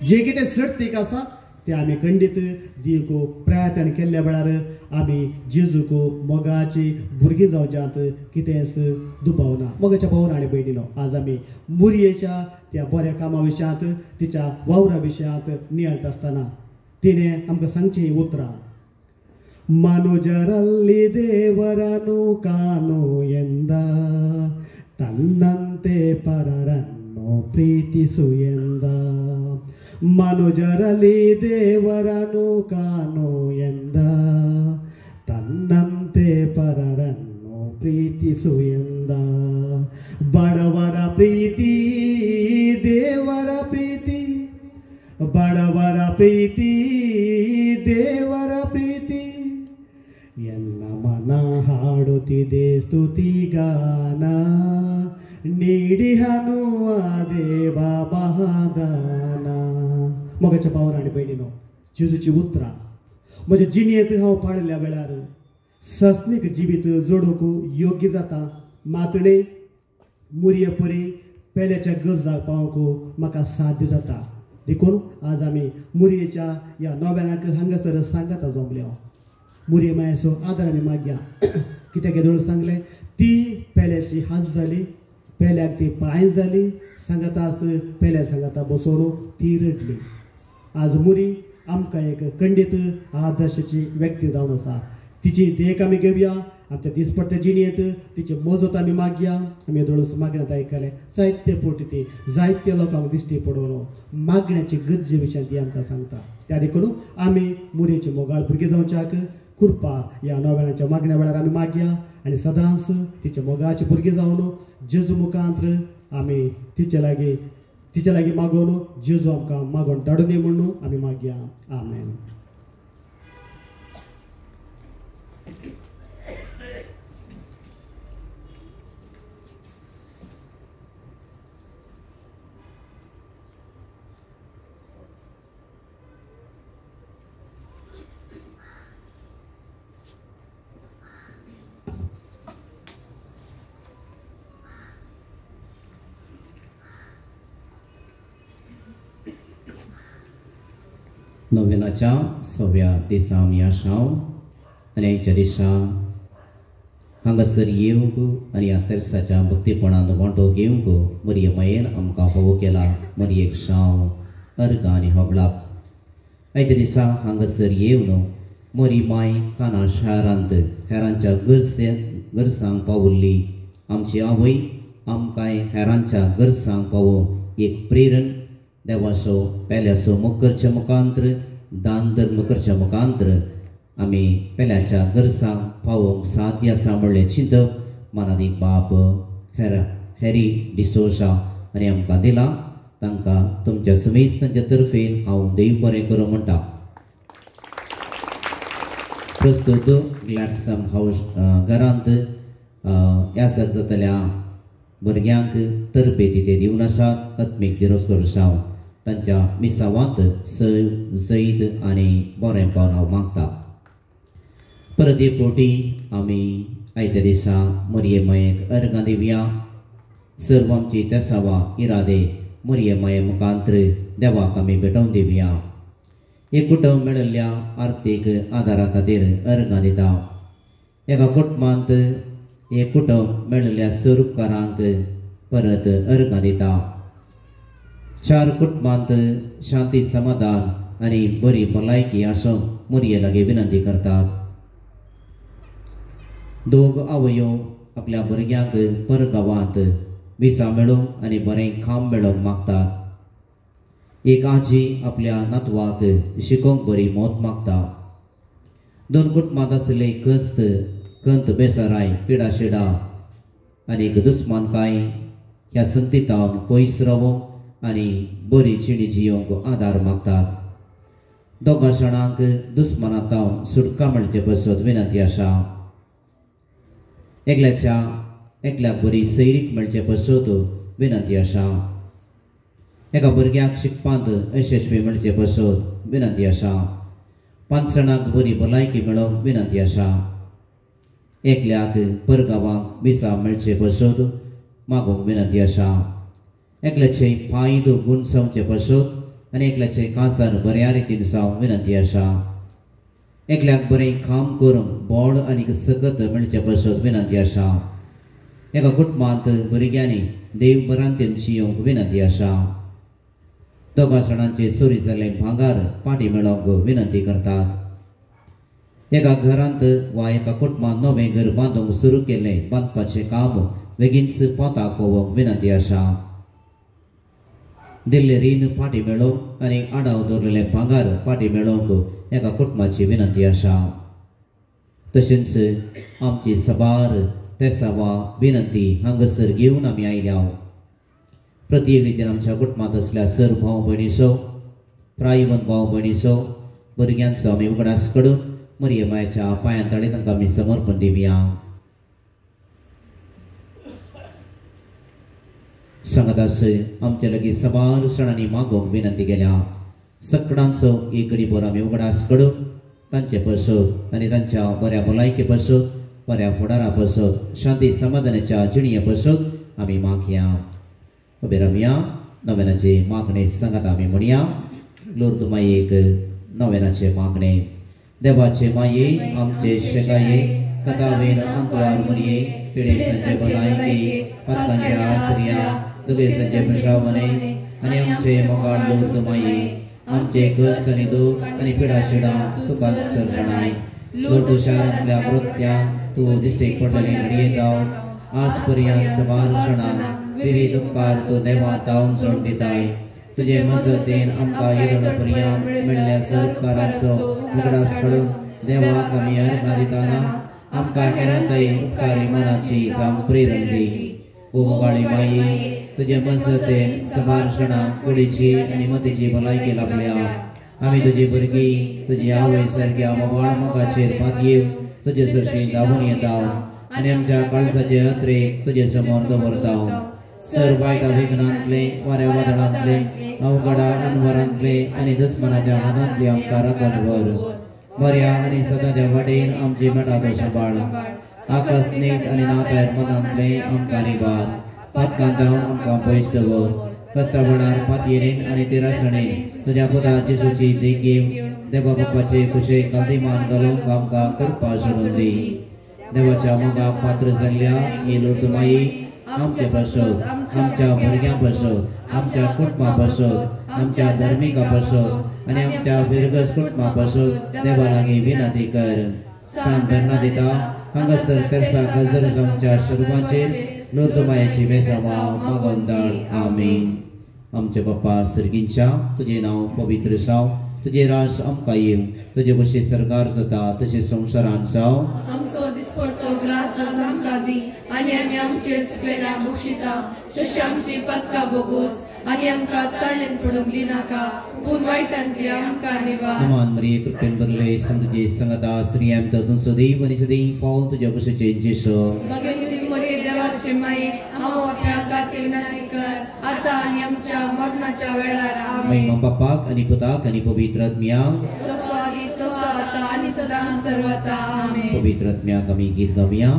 जे कितें सटीक आसा तें आमी खंडीत दिवंक प्रयत्न केल्ल्या वेळार आमी जेजूक मोगाची भुरगीं जावच्यांत कितेंच दुबावना. मोगाच्या भावान आनी भयणीनो, आज आमी मुरयेच्या त्या बऱ्या कामा विशयांत तिच्या वावरा विशयांत नियळटा आसतना तिणे आमकां सांगचीं उतरां. ಮನುಜರಲ್ಲಿ ದೇವರನು ಕಾಣು ಎಂದ, ತನ್ನಂತೆ ಪರರನ್ನು ಪ್ರೀತಿಸು ಎಂದ. ಮನುಜರಲ್ಲಿ ದೇವರನು ಕಾಣು ಎಂದ, ತನ್ನಂತೆ ಪರರನ್ನು ಪ್ರೀತಿಸು ಎಂದ. ಬಡವರ ಪ್ರೀತಿ ದೇವರ ಪ್ರೀತಿ, ಬಡವರ ಪ್ರೀತಿ ದೇವರ ಪ್ರೀತಿ. ಎನ್ನ ಮನ ಹಾಡುತ್ತಿದೆ ಸ್ತುತಿ नीडी हानू आदे बाबा दाना. मोगाच्या भावांनो आनी भयणीनो, जेजूची उतरां म्हज्या जिणेंत हांव पाळल्या वेळार सस्नीक जिवीत जोडूंक योग्य जाता. मातणे मुरये परी पेल्याच्या गरजा पावूंक म्हाका साध्य जाता. देखून आज आमी मुरयेच्या ह्या नव्यानाक हांगासर सांगाता जमल्या. मुरये मायेचो आदार आमी मागया. कित्याक येदोळ सांगलें, ती पेल्याची हात जाली, पेल्याक ती पांय जाली, सांगाता आस पेल्या सांगाता बसोन ती रडली. आज मुरी आमकां एक खंडीत आदर्शाची व्यक्ती जावन आसा. तिची देख आमी घेवया. आमच्या दिसपट्ट्या जिणेंत तिचे मजत आमी मागया. आमी येदोळस मागण्यात आयकलें, जायते फावटी ती जायत्या लोकांक दिश्टी पडोवन मागण्याची गरजे विशयान ती आमकां सांगता. त्या देखून आमी मुरयेचे मोगाळ भुरगे जावच्याक कृपा ह्या नव्याच्या मागण्या वेळार आमी मागया आनी सदांच तिचे मोगाचे भुरगे जावन जेजू मुखांत्र आमी तिचे लागीं मागोवन जेजू आमकां मागोवन धाडून दी म्हणून आमी मागया. आमेन. नव्यानाच्या 6व्या दिसा आमी आसाव आनी आयच्या दिसा हांगासर येवंक आनी ह्या तेर्साच्या भक्तीपणान वांटो घेवंक मरिये मायेन आमकां फोव केला. मरियेक शाव अर्घ आनी होगलाप. आयच्या दिसा हांगासर येवन मरी माय काना शारांत हेरांच्या गरजांक पावल्ली. आमची आवय आमकांय हेरांच्या गरजांक पावोवंक एक प्रेरण देवाचो पेल्याचो मोग करच्या मुखांत्र दान धर्म करच्या मुखांत्र आमी पेल्याच्या गरजांक पावोवंक साध्य आसा म्हणलें चिंतप मनात एक बाप हेरी डिसोजा आनी आमकां दिला. तांकां तुमच्या समेस्तांच्या तर्फेन हांव देव बरें करूं म्हणटा. प्रस्तुत ग्लॅडसम हाऊस घरांत ह्या जातल्या भुरग्यांक तरबेती ते दिवन आसात. आत्मीक दिरोकर जावं तांच्या मिसावांत जैद आनी बरेंपण हांव मागता. परत एक फावटी आमी आयच्या दिसा मरिये मायेक अर्घां दिवया. सर्व आमची तेसावा इरादे मरिये माये मुखांत्र देवाक आमी भेटोवन दिवया. एक कुटुंब मेळिल्ल्या आर्थीक आदारा खातीर अर्घां दिता. एका कुटुंबांत एक कुटुंब मेळिल्ल्या स्वरूपकारांक परत अर्घां दिता. 4 कुटुंबांत शांती समाधान आनी बरी भलायकी आसूं मरिये लागीं विनंती करतात. 2 आवयो आपल्या भुरग्यांक परगांवांत विसा मेळोवंक आनी बरें काम मेळोवंक मागतात. एक आजी आपल्या नातवाक शिकोवंक बरी मोत मागता. 2 कुटुंबांत आसले कंत बेसाराय पिडाशिडा आनी दुस्मानकाय ह्या संकटांत पयस रावंक आनी बरी जिणी जियोवंक आदार मागतात. 2 जाणांक दुस्मानांतावन सुटका मेळचे पसत विनंती आसा. एकल्याक बरी सैरीक मेळचे पसत विनंती आसा. एका भुरग्याक शिकपांत यशस्वी मेळचे पसत विनंती आसा. 5 जाणांक बरी भलायकी मेळोवंक विनंती आसा. एकल्याक परगांवांक विसा मेळचे पसत मागोवंक विनंती आसा. एकल्याचे फायद गुणसावचे पसत आनी एकल्याचे कांसान बऱ्या रितीन जावंक विनंती आसा. एकल्याक बरें काम करूंक बोड आनी सकत मेळचे पसत विनंती आसा. एका कुटुंबांत भुरग्यांनी देव बरांतेन जियोवंक विनंती आसा. 2 जाणांचे चोरी जाल्लें भांगार पाटी मेळोवंक विनंती करतात. एका घरांत वा एका कुटुंबांत नवें घर बांदूंक सुरू केल्लें बांदपाचें काम बेगीनच पोताक पावोवंक विनंती आसा. दिल्ले रीण फाटी मेळोवंक आनी आडाव दवरलेले भांगार फाटी मेळोवंक एका कुटुंबाची विनंती आसा. तशेंच आमची सबार तेसावा विनंती हांगासर घेवन आमी आयल्या. प्रत्येक रितीन आमच्या कुटुंबांत असल्या सर भाव भयणीचो प्रायवंत भाव भयणीचो भुरग्यांचो आमी उगडास कडून मरिये मायेच्या पांयांतळी तांकां आमी समर्पण दिवया. सांगतास आमच्या लागीं सबार सणांनी मागोवंक विनंती केल्या. सगळ्यांचो एक घडी भर आमी उगडास करून तांचे पसत आनी तांच्या बऱ्या भलायके पसत बऱ्या फुडारा पसत शांती समाधानाच्या जिणये पसत आमी मागया. उबे रावया. नव्यानाचे मागणे सांगात आमी म्हणया. लुर्द मायेक नव्यानाचे मागणे. देवाचे माये आमचे शेकाये कथावेन अंकवार म्हणये पिढे संजय भलायके पातकांच्या आश्रया तुगे संजय प्रशावने आणि आमचे मोगाळ लुर्द माये आमचे कष्ट आणि दुःख आणि पिढा शिडा तुका सरणाय. लुर्द शारांतल्या कृत्या तू दिसेक पडलेले घडये दाव आजपर्यंत सवार सणा विविध उपकार तू देवा तावन सोड दिताय. तुझे मजतेन आमकां येदोपर्यंत मेळिल्ल्या सत्कारांचो उगडास करून देवाक आमी अर्घ दिताना आमकां हेरांतय उपकारी मनाची जावंक प्रेरण दी. ओ मोगाळी माये तुझे मजतेन सवार सणा कुडीची आनी मतीची भलायकी लाभल्या. आमी तुजी भुरगीं तुजी आवय सारक्या मोगाळ मोगाचेर पातयेव तुजे जशी धांवून येता आनी आमच्या काळजाचे अत्रेक तुजे समोर दवरता. सर वायट विघ्नांतले वाऱ्या वादळांतले अवघडा अनवरांतले आनी दुस्मनाच्या हातांतले आमकां राखण व्हर. बऱ्या आनी सदांच्या वाटेन आमची मेटादो सांबाळ. आकस्मीक आनी नातायर मनांतले आमकां निबार. पातकांत जावन आमकां पयस दवर. कश्टा वेळार पातयेन आनी तिरासणेन तुज्या पुता जेसूची देगीव देवा बापाचे कुशेक काल्दिमान घालूंक आमकां कृपा सोडून दी. देवाच्या मोगाक पात्र जाल्ल्या ही लुर्द माये आमचे पसत आमच्या भुरग्यां पसत आमच्या कुटुंबा पसत आमच्या धर्मिका पसत आनी आमच्या विरगस कुटुंबा पसत देवा लागीं विनंती कर. सांत बेर्नादिता हांगासर तेरसा गजर आमच्या शरुबाचेर लुर्द मायेची बेसांवां मागोवन धाड. आमीन. आमचे बाप्पा सर्गींच्या तुझे नांव पवित्र जाव. तुझे राज आमकां येव. तुजे कशें सरकार जाता तशें संवसारांत जाव. आमचो दिसपडटो ग्रास आज आमकां दी आनी आमी आमचेर सुकलेल्या बक्षिता तशी आमची पदकां बोगोस आनी आमकां तळणेन पडूंक दिनाका पूण वायटांतली आमकां निवार. नमान मरिये कृपेन भरले संतजे संगता श्री आम तूं सदैव आनी सदैव पावल तुज्या कुशीचे जेसो. भगवती मरिये देवाचे माये हांव आपल्या खातीर विनंती कर आतां आनी आमच्या मरणाच्या वेळार. आमीन. महिमा बापाक आनी पुताक आनी पवित्र आत्म्याक जसो आदी तसो आतां आनी सदां सर्वता. आमीन. पवित्र आत्म्याक आमी गीत गावया.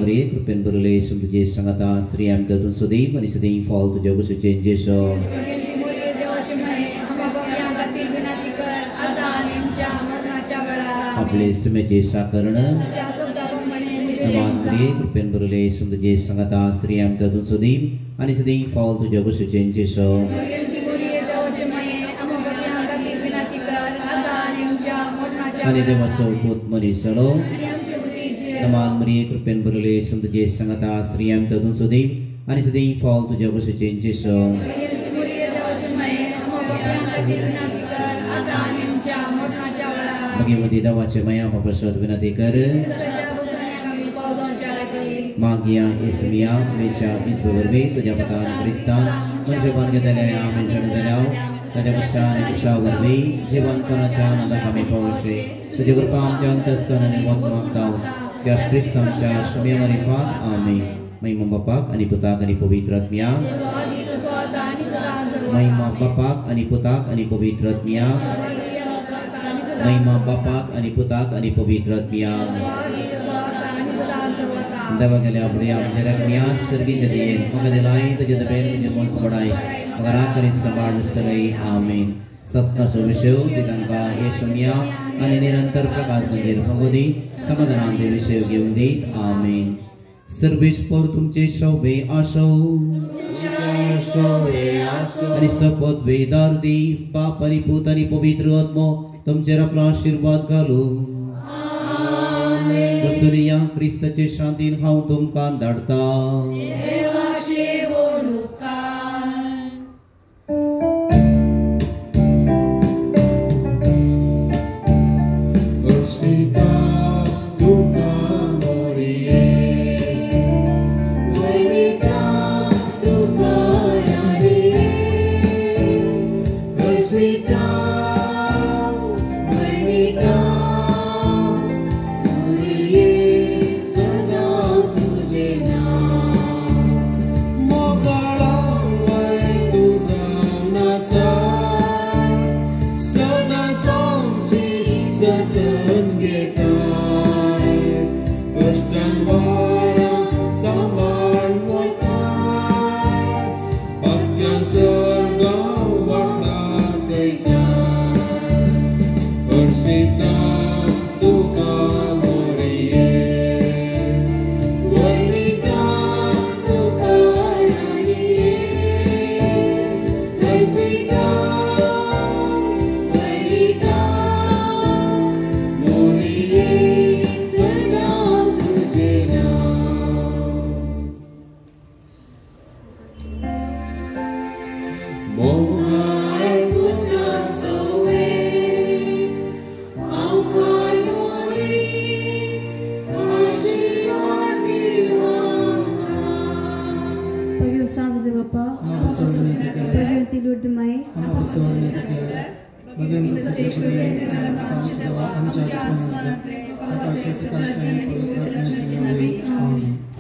Maria, कृपेन भरले तुझे संगता स्त्री आमच्यातून सदैव आणि सदैव फॉल तुझ्या कुशीचे जेसो आपले सुमेचे साकरण नमान Maria, कृपेन भरले तुझे संगता स्त्री आमच्यातून सदैव आणि सदैव फॉल तुझ्या कुशीचे जेसो आणि देवासो पोत मनीसलो नमान Maria, कृपेन भरले तुझे संगता स्त्री आमच्यातून सदैव आणि सदैव फॉल तुझ्या कुशीचे जेसो Bagi dawace maya mapasod binati कर Magia ismia mecha isberbe tuja patan Kristan menjeban gedalaya menjeban tuja kesan isya berbe jeban kanacan anda kami pawse tuja gerpam jantas kanan wat maktau jas Kristan jas semia marifat amin may mambapak ani putak ani pavitratmya may mambapak ani putak ani pavitratmya महिमा बापाक आणि पुताक आणि पवित्र आत्म्या दवागले अपने आप जरक न्यास सर्गी जदिए मगर दिलाई तो जद पेन में जमन बढ़ाई मगर आखिरी समाज सलाई आमीन सस्ता सुविशेव दिगंगा ये सुमिया आणि निरंतर प्रकाश संदेर भगवती समाधान दे विषय घेऊन दे आमीन सर्वेश पर तुमचे शोभे आशो आणि सपद वेदार दी पाप आणि पूत आणि पवित्र आत्मा तुमचे आपला आशीर्वाद घालू वसुलिया ख्रिस्ताचे शांतीन हांव तुमकां धाडता Amin.